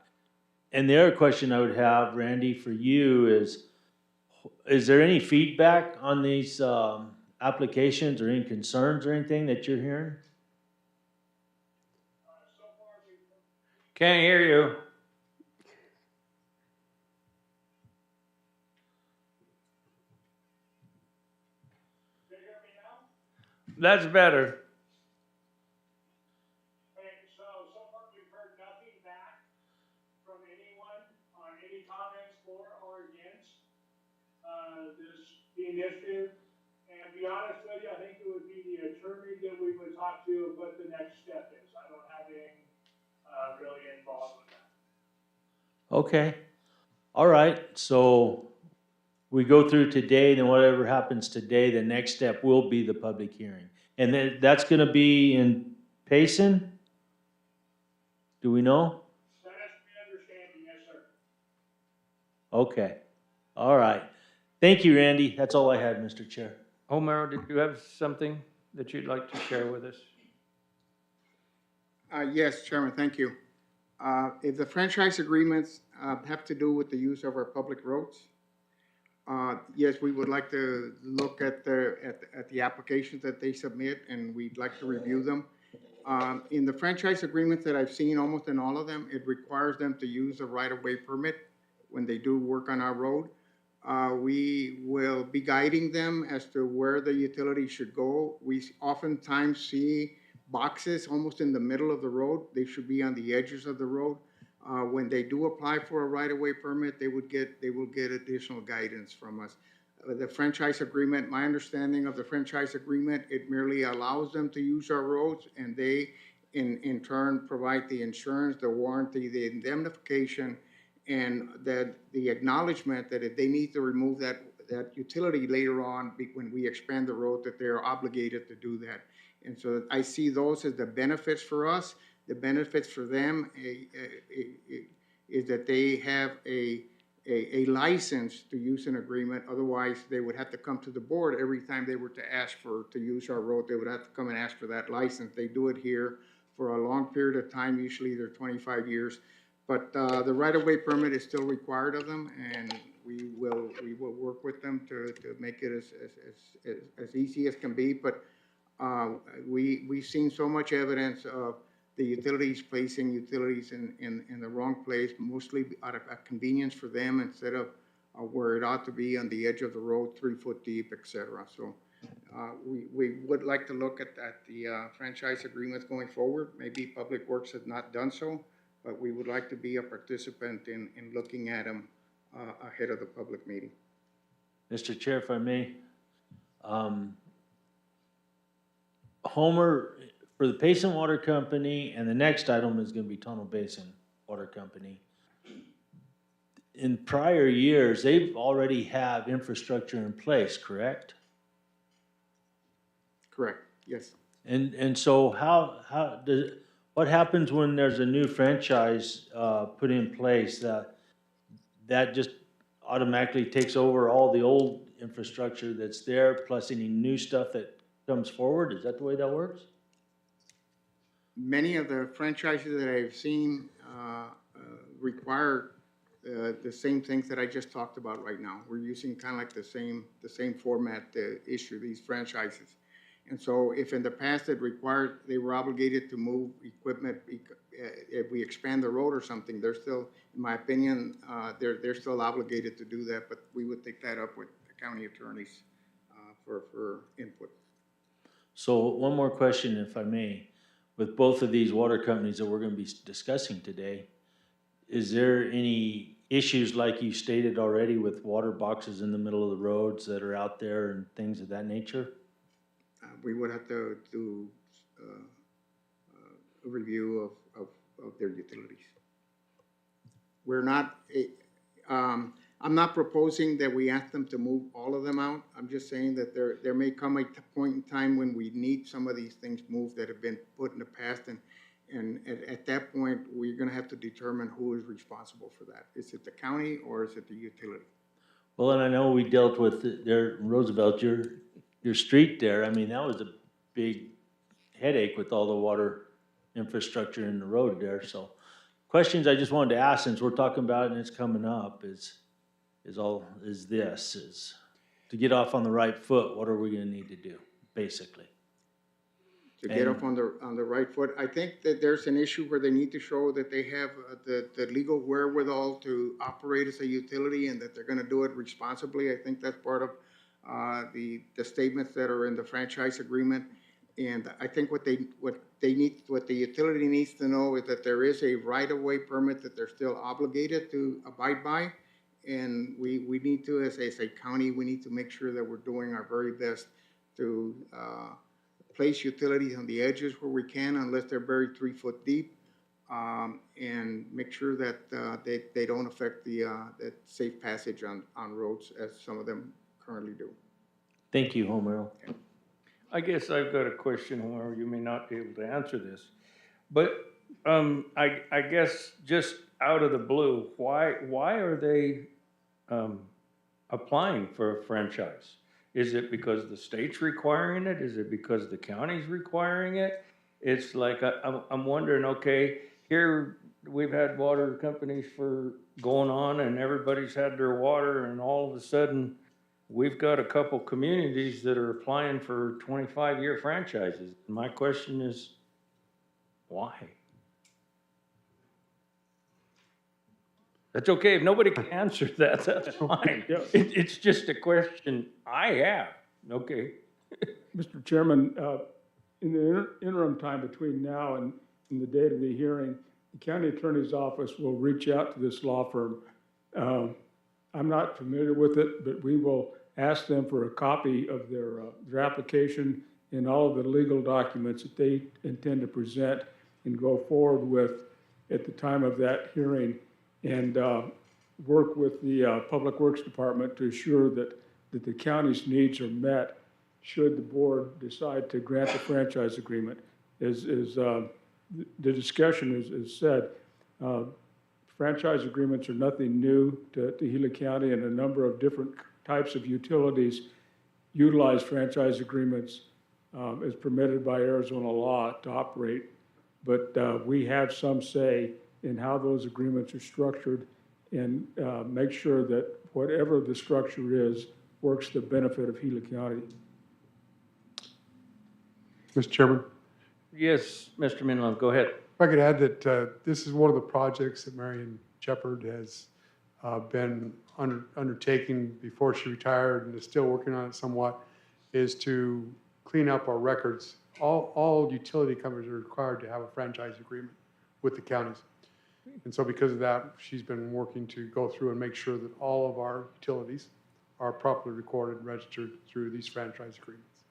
[SPEAKER 5] And the other question I would have, Randy, for you is there any feedback on these applications or any concerns or anything that you're hearing?
[SPEAKER 3] Can't hear you. That's better.
[SPEAKER 16] So far we've heard nothing back from anyone on any comments for or against the initiative. And to be honest with you, I think it would be the attorney that we would talk to of what the next step is. I don't have anything really involved with that.
[SPEAKER 5] Okay. All right. So we go through today, then whatever happens today, the next step will be the public hearing. And then that's going to be in Payson? Do we know?
[SPEAKER 16] That has to be understanding, yes, sir.
[SPEAKER 5] Okay. All right. Thank you, Randy. That's all I had, Mr. Chair.
[SPEAKER 3] Omar, did you have something that you'd like to share with us?
[SPEAKER 14] Yes, Chairman, thank you. If the franchise agreements have to do with the use of our public roads, yes, we would like to look at the applications that they submit, and we'd like to review them. In the franchise agreements that I've seen, almost in all of them, it requires them to use a right-of-way permit when they do work on our road. We will be guiding them as to where the utility should go. We oftentimes see boxes almost in the middle of the road. They should be on the edges of the road. When they do apply for a right-of-way permit, they will get additional guidance from us. The franchise agreement, my understanding of the franchise agreement, it merely allows them to use our roads, and they in turn provide the insurance, the warranty, the indemnification, and that the acknowledgement that if they need to remove that utility later on when we expand the road, that they're obligated to do that. And so I see those as the benefits for us. The benefits for them is that they have a license to use an agreement. Otherwise, they would have to come to the board every time they were to ask to use our road. They would have to come and ask for that license. They do it here for a long period of time. Usually they're 25 years. But the right-of-way permit is still required of them, and we will work with them to make it as easy as can be. But we've seen so much evidence of the utilities placing utilities in the wrong place, mostly out of convenience for them instead of where it ought to be on the edge of the road, 3 foot deep, etc. So we would like to look at the franchise agreements going forward. Maybe Public Works has not done so, but we would like to be a participant in looking at them ahead of the public meeting.
[SPEAKER 5] Mr. Chair, if I may, Homer, for the Payson Water Company, and the next item is going to be Tonto Basin Water Company. In prior years, they've already have infrastructure in place, correct?
[SPEAKER 14] Correct, yes.
[SPEAKER 5] And so what happens when there's a new franchise put in place that just automatically takes over all the old infrastructure that's there, plus any new stuff that comes forward? Is that the way that works?
[SPEAKER 14] many of the franchises that I've seen require the same things that I just talked about right now. We're using kind of like the same format to issue these franchises. And so if in the past it required, they were obligated to move equipment, if we expand the road or something, they're still, in my opinion, they're still obligated to do that, but we would take that up with the county attorneys for input.
[SPEAKER 5] So one more question, if I may. With both of these water companies that we're gonna be discussing today, is there any issues like you stated already with water boxes in the middle of the roads that are out there and things of that nature?
[SPEAKER 14] We would have to do a review of their utilities. We're not, I'm not proposing that we ask them to move all of them out. I'm just saying that there may come a point in time when we need some of these things moved that have been put in the past, and at that point, we're gonna have to determine who is responsible for that. Is it the county or is it the utility?
[SPEAKER 5] Well, and I know we dealt with there, Roosevelt, your street there. I mean, that was a big headache with all the water infrastructure in the road there. So questions I just wanted to ask, since we're talking about it and it's coming up, is to get off on the right foot, what are we gonna need to do, basically?
[SPEAKER 14] To get off on the right foot. I think that there's an issue where they need to show that they have the legal wherewithal to operate as a utility and that they're gonna do it responsibly. I think that's part of the statements that are in the franchise agreement. And I think what the utility needs to know is that there is a right-of-way permit that they're still obligated to abide by. And we need to, as a county, we need to make sure that we're doing our very best to place utilities on the edges where we can, unless they're buried 3 foot deep, and make sure that they don't affect the safe passage on roads as some of them currently do.
[SPEAKER 5] Thank you, Homero.
[SPEAKER 3] I guess I've got a question, Homer, you may not be able to answer this. But I guess just out of the blue, why are they applying for a franchise? Is it because the state's requiring it? Is it because the county's requiring it? It's like, I'm wondering, okay, here we've had water companies for going on and everybody's had their water, and all of a sudden we've got a couple communities that are applying for 25-year franchises. My question is, why? That's okay. If nobody can answer that, that's fine. It's just a question I have. Okay.
[SPEAKER 16] Mr. Chairman, in the interim time between now and the date of the hearing, the county attorney's office will reach out to this law firm. I'm not familiar with it, but we will ask them for a copy of their application and all of the legal documents that they intend to present and go forward with at the time of that hearing, and work with the Public Works Department to assure that the county's needs are met should the board decide to grant the franchise agreement. As the discussion is said, franchise agreements are nothing new to Gila County, and a number of different types of utilities utilize franchise agreements as permitted by Arizona law to operate. But we have some say in how those agreements are structured, and make sure that whatever the structure is works to the benefit of Gila County.
[SPEAKER 6] Mr. Chairman?
[SPEAKER 3] Yes, Mr. Minlove, go ahead.
[SPEAKER 6] If I could add that this is one of the projects that Marion Shepard has been undertaking before she retired, and is still working on it somewhat, is to clean up our records. All utility companies are required to have a franchise agreement with the counties. And so because of that, she's been working to go through and make sure that all of our utilities are properly recorded and registered through these franchise agreements.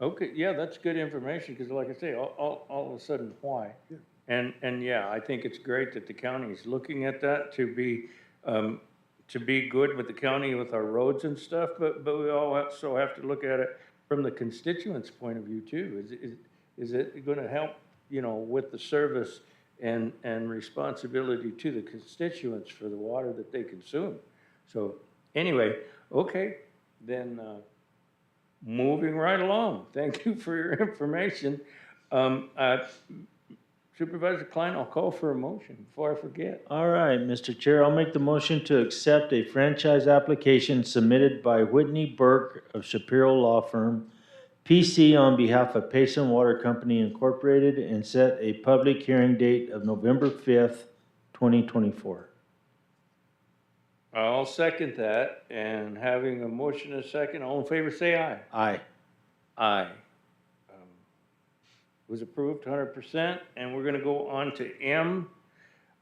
[SPEAKER 3] Okay, yeah, that's good information, because like I say, all of a sudden, why?
[SPEAKER 6] Yeah.
[SPEAKER 3] And yeah, I think it's great that the county is looking at that to be good with the county with our roads and stuff, but we also have to look at it from the constituents' point of view too. Is it gonna help, with the service and responsibility to the constituents for the water that they consume? So anyway, okay, then moving right along. Thank you for your information. Supervisor Klein, I'll call for a motion before I forget.
[SPEAKER 5] All right, Mr. Chair, I'll make the motion to accept a franchise application submitted by Whitney Burke of Shapiro Law Firm, PC, on behalf of Payson Water Company Incorporated, and set a public hearing date of November 5th, 2024.
[SPEAKER 3] I'll second that, and having a motion and a second, all in favor say aye.
[SPEAKER 5] Aye.
[SPEAKER 3] Aye. Was approved 100%, and we're gonna go on to M.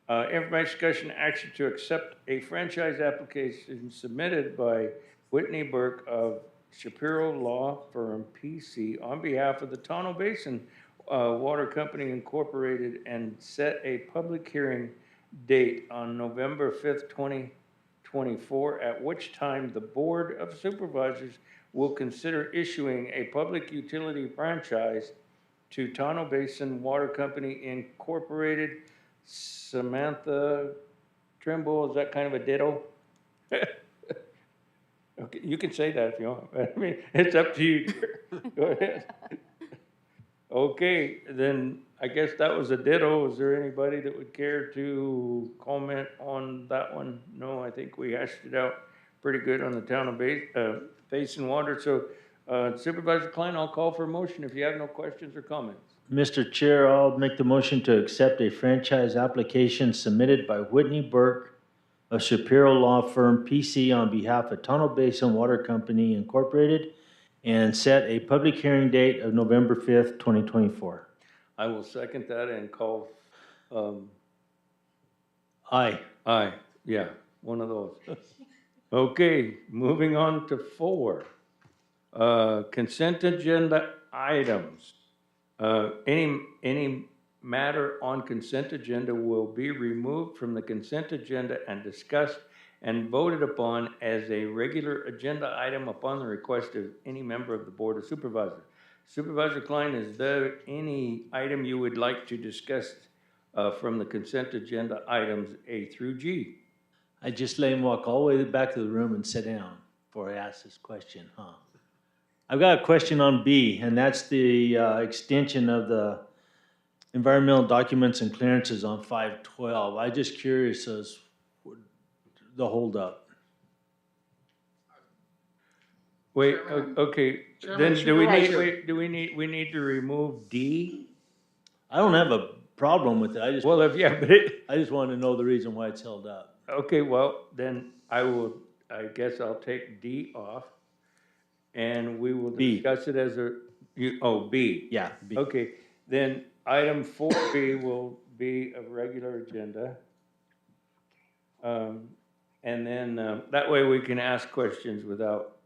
[SPEAKER 3] Information discussion action to accept a franchise application submitted by Whitney Burke of Shapiro Law Firm, PC, on behalf of the Tonto Basin Water Company Incorporated, and set a public hearing date on November 5th, 2024, at which time the Board of Supervisors will consider issuing a public utility franchise to Tonto Basin Water Company Incorporated. Samantha Trimble, is that kind of a ditto? Okay, you can say that if you want. I mean, it's up to you. Go ahead. Okay, then I guess that was a ditto. Is there anybody that would care to comment on that one? No, I think we hashed it out pretty good on the town of Basin Water. So Supervisor Klein, I'll call for a motion if you have no questions or comments.
[SPEAKER 5] Mr. Chair, I'll make the motion to accept a franchise application submitted by Whitney Burke of Shapiro Law Firm, PC, on behalf of Tonto Basin Water Company Incorporated, and set a public hearing date of November 5th, 2024.
[SPEAKER 3] I will second that and call,
[SPEAKER 5] Aye.
[SPEAKER 3] aye, yeah, one of those. Okay, moving on to 4. Consent agenda items. Any matter on consent agenda will be removed from the consent agenda and discussed and voted upon as a regular agenda item upon the request of any member of the Board of Supervisors. Supervisor Klein, is there any item you would like to discuss from the consent agenda items A through G?
[SPEAKER 5] I just let him walk all the way back to the room and sit down before I ask this question, huh? I've got a question on B, and that's the extension of the environmental documents and clearances on 512. I'm just curious as the holdup.
[SPEAKER 3] Wait,
[SPEAKER 14] Chairman-
[SPEAKER 3] okay,
[SPEAKER 14] Chairman,
[SPEAKER 3] then
[SPEAKER 14] Supervisor.
[SPEAKER 3] we need to remove D?
[SPEAKER 5] I don't have a problem with it. I
[SPEAKER 3] Well,
[SPEAKER 5] just wanted to know the reason why it's held up.
[SPEAKER 3] Okay, well, then I guess I'll take D off, and we will
[SPEAKER 5] B.
[SPEAKER 3] discuss it as B.
[SPEAKER 5] Yeah, B.
[SPEAKER 3] Okay, then item 4B will be a regular agenda. And then, that way we can ask questions without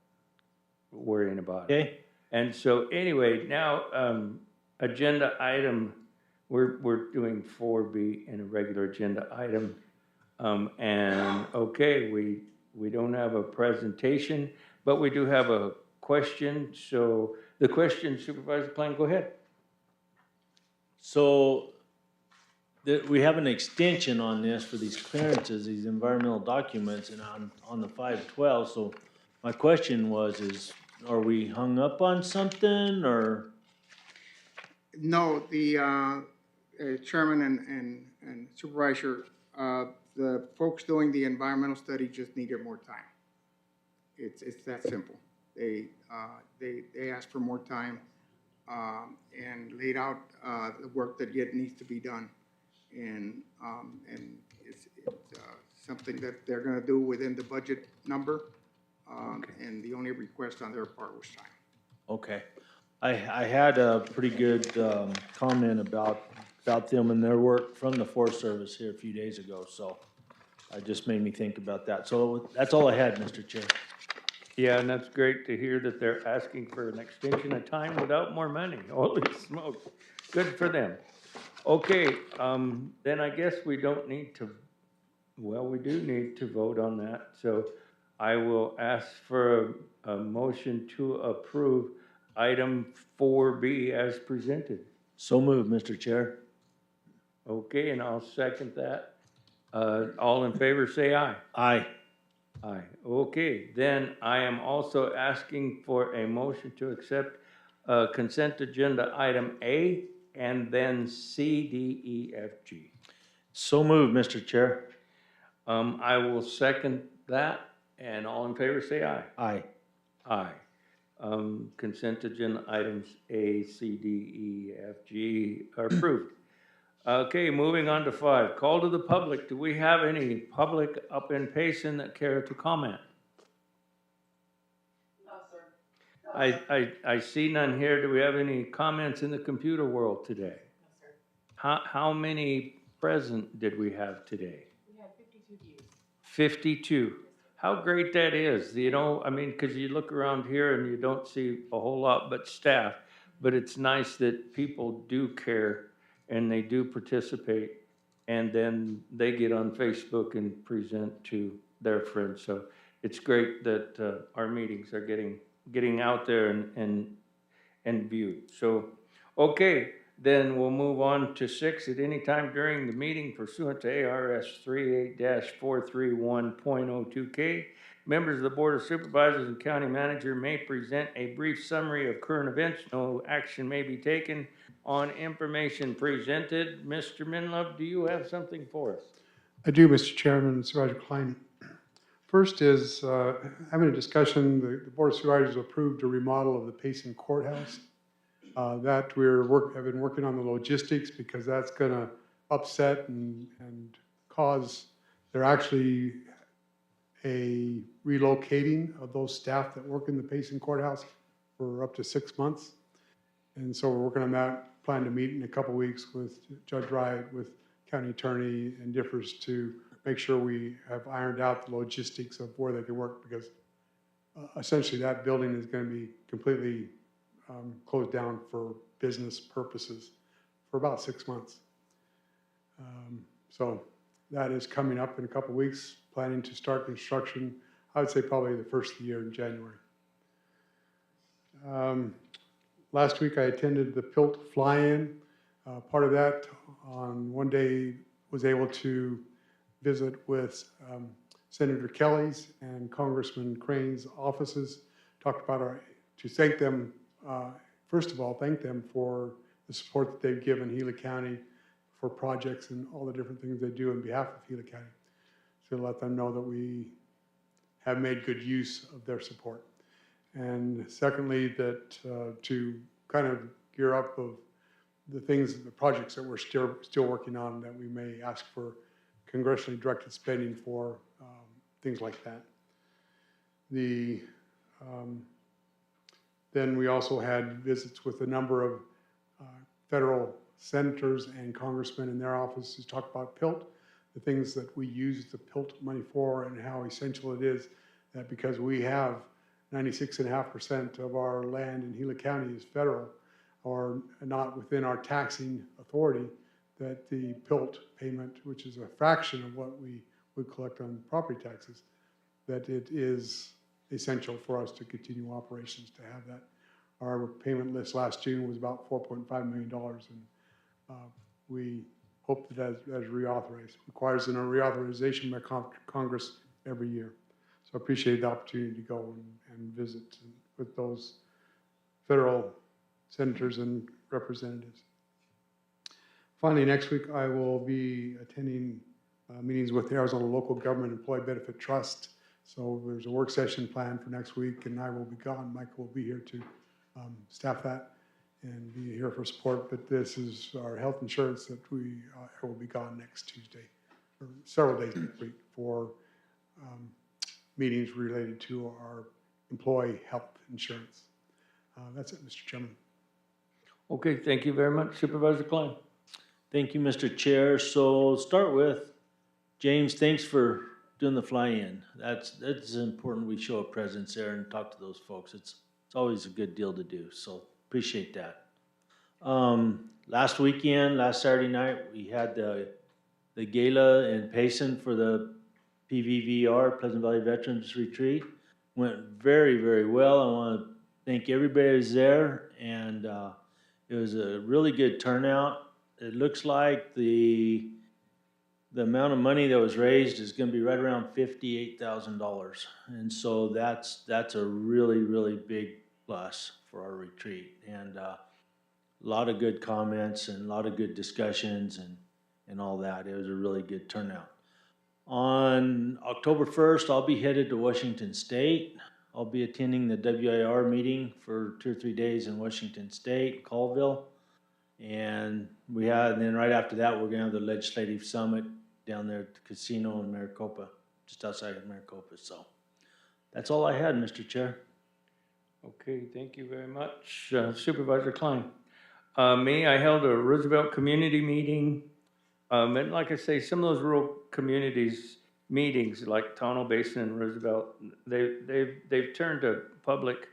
[SPEAKER 3] worrying about it.
[SPEAKER 5] Okay.
[SPEAKER 3] And so anyway, now, agenda item, we're doing 4B in a regular agenda item. And okay, we don't have a presentation, but we do have a question. So the question, Supervisor Klein, go ahead.
[SPEAKER 5] So we have an extension on this for these clearances, these environmental documents, and on the 512. So my question is, are we hung up on something, or?
[SPEAKER 14] No, the chairman and supervisor, the folks doing the environmental study just needed more time. It's that simple. They asked for more time and laid out the work that yet needs to be done. And it's something that they're gonna do within the budget number. And the only request on their part was time.
[SPEAKER 5] Okay. I had a pretty good comment about them and their work from the Forest Service here a few days ago, so it just made me think about that. So that's all I had, Mr. Chair.
[SPEAKER 3] Yeah, and that's great to hear that they're asking for an extension of time without more money. Holy smokes, good for them. Okay, then I guess we don't need to, well, we do need to vote on that. So I will ask for a motion to approve item 4B as presented.
[SPEAKER 5] So moved, Mr. Chair.
[SPEAKER 3] Okay, and I'll second that. All in favor, say aye.
[SPEAKER 5] Aye.
[SPEAKER 3] Aye. Okay, then I am also asking for a motion to accept consent agenda item A and then C, D, E, F, G.
[SPEAKER 5] So moved, Mr. Chair.
[SPEAKER 3] I will second that, and all in favor say aye.
[SPEAKER 5] Aye.
[SPEAKER 3] Aye. Consent agenda items A, C, D, E, F, G are approved. Okay, moving on to 5. Call to the public. Do we have any public up in Payson that care to comment? No, sir. I see none here. Do we have any comments in the computer world today? No, sir. How many present did we have today? We had 52 views. 52. How great that is, you know, I mean, because you look around here and you don't see a whole lot but staff, but it's nice that people do care and they do participate, and then they get on Facebook and present to their friends. So it's great that our meetings are getting out there and viewed. So, okay, then we'll move on to 6. At any time during the meeting pursuant to ARS 38-431.02K, members of the Board of Supervisors and County Manager may present a brief summary of current events. No action may be taken on information presented. Mr. Minlove, do you have something for us?
[SPEAKER 6] I do, Mr. Chairman and Supervisor Klein. First is having a discussion, the Board of Supervisors approved a remodel of the Payson Courthouse. That have been working on the logistics because that's going to upset and cause, they're actually a relocating of those staff that work in the Payson Courthouse for up to 6 months. And so we're working on that, plan to meet in a couple weeks with Judge Wright, with County Attorney and differs to make sure we have ironed out the logistics of where they can work, because essentially that building is going to be completely closed down for business purposes for about 6 months. So that is coming up in a couple weeks, planning to start construction, I would say probably the first of the year in January. Last week I attended the PILT fly-in. Part of that, on one day, was able to visit with Senator Kelly's and Congressman Crane's offices, talked about to thank them, first of all, thank them for the support that they've given Gila County for projects and all the different things they do on behalf of Gila County. So let them know that we have made good use of their support. And secondly, that to kind of gear up of the things, the projects that we're still working on, that we may ask for congressionally directed spending for, things like that. Then we also had visits with a number of federal senators and congressmen in their offices to talk about PILT, the things that we use the PILT money for, and how essential it is that because we have 96.5% of our land in Gila County is federal or not within our taxing authority, that the PILT payment, which is a fraction of what we would collect on property taxes, that it is essential for us to continue operations to have that. Our payment list last June was about $4.5 million, and we hope that as reauthorized. Requires a reauthorization by Congress every year. So I appreciate the opportunity to go and visit with those federal senators and representatives. Finally, next week I will be attending meetings with the Arizona Local Government Employee Benefit Trust. So there's a work session planned for next week, and I will be gone. Michael will be here to staff that and be here for support. But this is our health insurance that I will be gone next Tuesday, or several days next week, for meetings related to our employee health insurance. That's it, Mr. Chairman.
[SPEAKER 3] Okay, thank you very much. Supervisor Klein.
[SPEAKER 5] Thank you, Mr. Chair. So start with, James, thanks for doing the fly-in. That's important. We show a presence there and talk to those folks. It's always a good deal to do. So appreciate that. Last Saturday night, we had the gala in Payson for the PVVR, Pleasant Valley Veterans Retreat. Went very, very well. I want to thank everybody who was there, and it was a really good turnout. It looks like the amount of money that was raised is going to be right around $58,000, and so that's a really, really big plus for our retreat. And a lot of good comments and a lot of good discussions and all that. It was a really good turnout. On October 1st, I'll be headed to Washington State. I'll be attending the WIR meeting for 2 or 3 days in Washington State, Colville. And then right after that, we're gonna have the legislative summit down there at the casino in Maricopa, just outside of Maricopa. So that's all I had, Mr. Chair.
[SPEAKER 3] Okay, thank you very much. Supervisor Klein. I held a Roosevelt community meeting. And like I say, some of those rural communities meetings, like Tonto Basin and Roosevelt, they've turned to public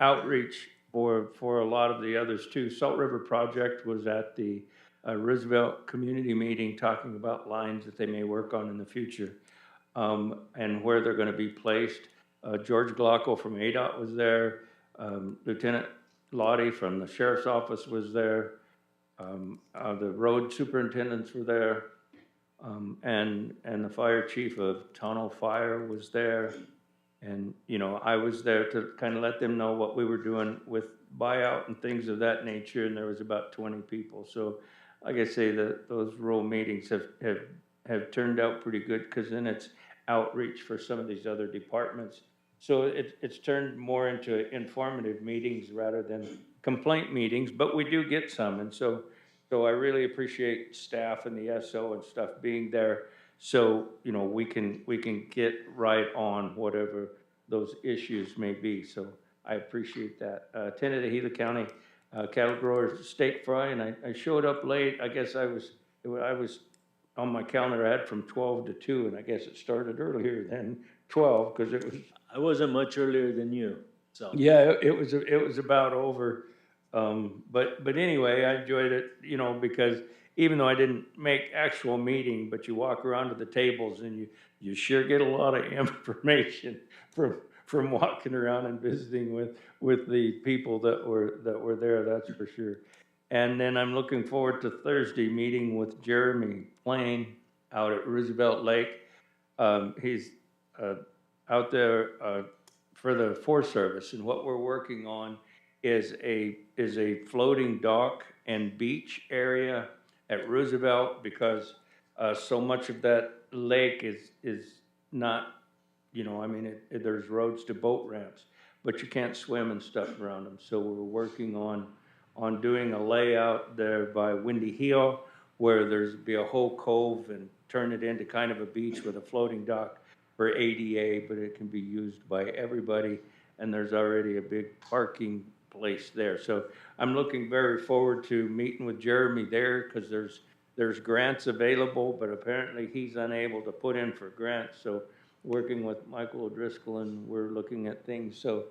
[SPEAKER 3] outreach for a lot of the others too. Salt River Project was at the Roosevelt community meeting talking about lines that they may work on in the future, and where they're going to be placed. George Glocko from ADOT was there. Lieutenant Lottie from the sheriff's office was there. The road superintendents were there. And the fire chief of Tonto Fire was there. And, you know, I was there to kind of let them know what we were doing with buyout and things of that nature. And there was about 20 people. So like I say, those rural meetings have turned out pretty good, because then it's outreach for some of these other departments. So it's turned more into informative meetings rather than complaint meetings, but we do get some. And so I really appreciate staff and the SO and stuff being there. So, you know, we can get right on whatever those issues may be. So I appreciate that. Attended the Gila County Cattle Growers Steak Fry, and I showed up late. I guess I was on my calendar. I had from 12 to 2, and I guess it started earlier than 12 because it was.
[SPEAKER 5] I wasn't much earlier than you, so.
[SPEAKER 3] Yeah, it was about over. But anyway, I enjoyed it, you know, because even though I didn't make actual meeting, but you walk around to the tables and you sure get a lot of information from walking around and visiting with the people that were there, that's for sure. And then I'm looking forward to Thursday meeting with Jeremy Plain out at Roosevelt Lake. He's out there for the Forest Service, and what we're working on is a floating dock and beach area at Roosevelt, because so much of that lake is not, you know, I mean, there's roads to boat ramps, but you can't swim and stuff around them. So we're working on doing a layout there by Windy Hill, where there's be a whole cove and turn it into kind of a beach with a floating dock for ADA, but it can be used by everybody. And there's already a big parking place there. So I'm looking very forward to meeting with Jeremy there, because there's grants available, but apparently he's unable to put in for grants. So working with Michael O'Driscoll, and we're looking at things. So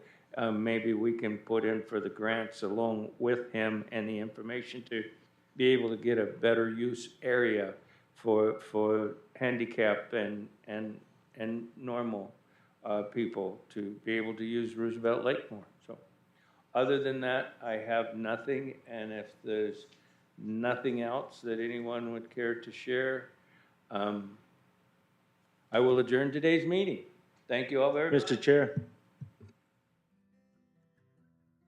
[SPEAKER 3] maybe we can put in for the grants along with him and the information to be able to get a better use area for handicap and normal people to be able to use Roosevelt Lake more. So other than that, I have nothing. And if there's nothing else that anyone would care to share, I will adjourn today's meeting. Thank you all very much.
[SPEAKER 5] Mr. Chair.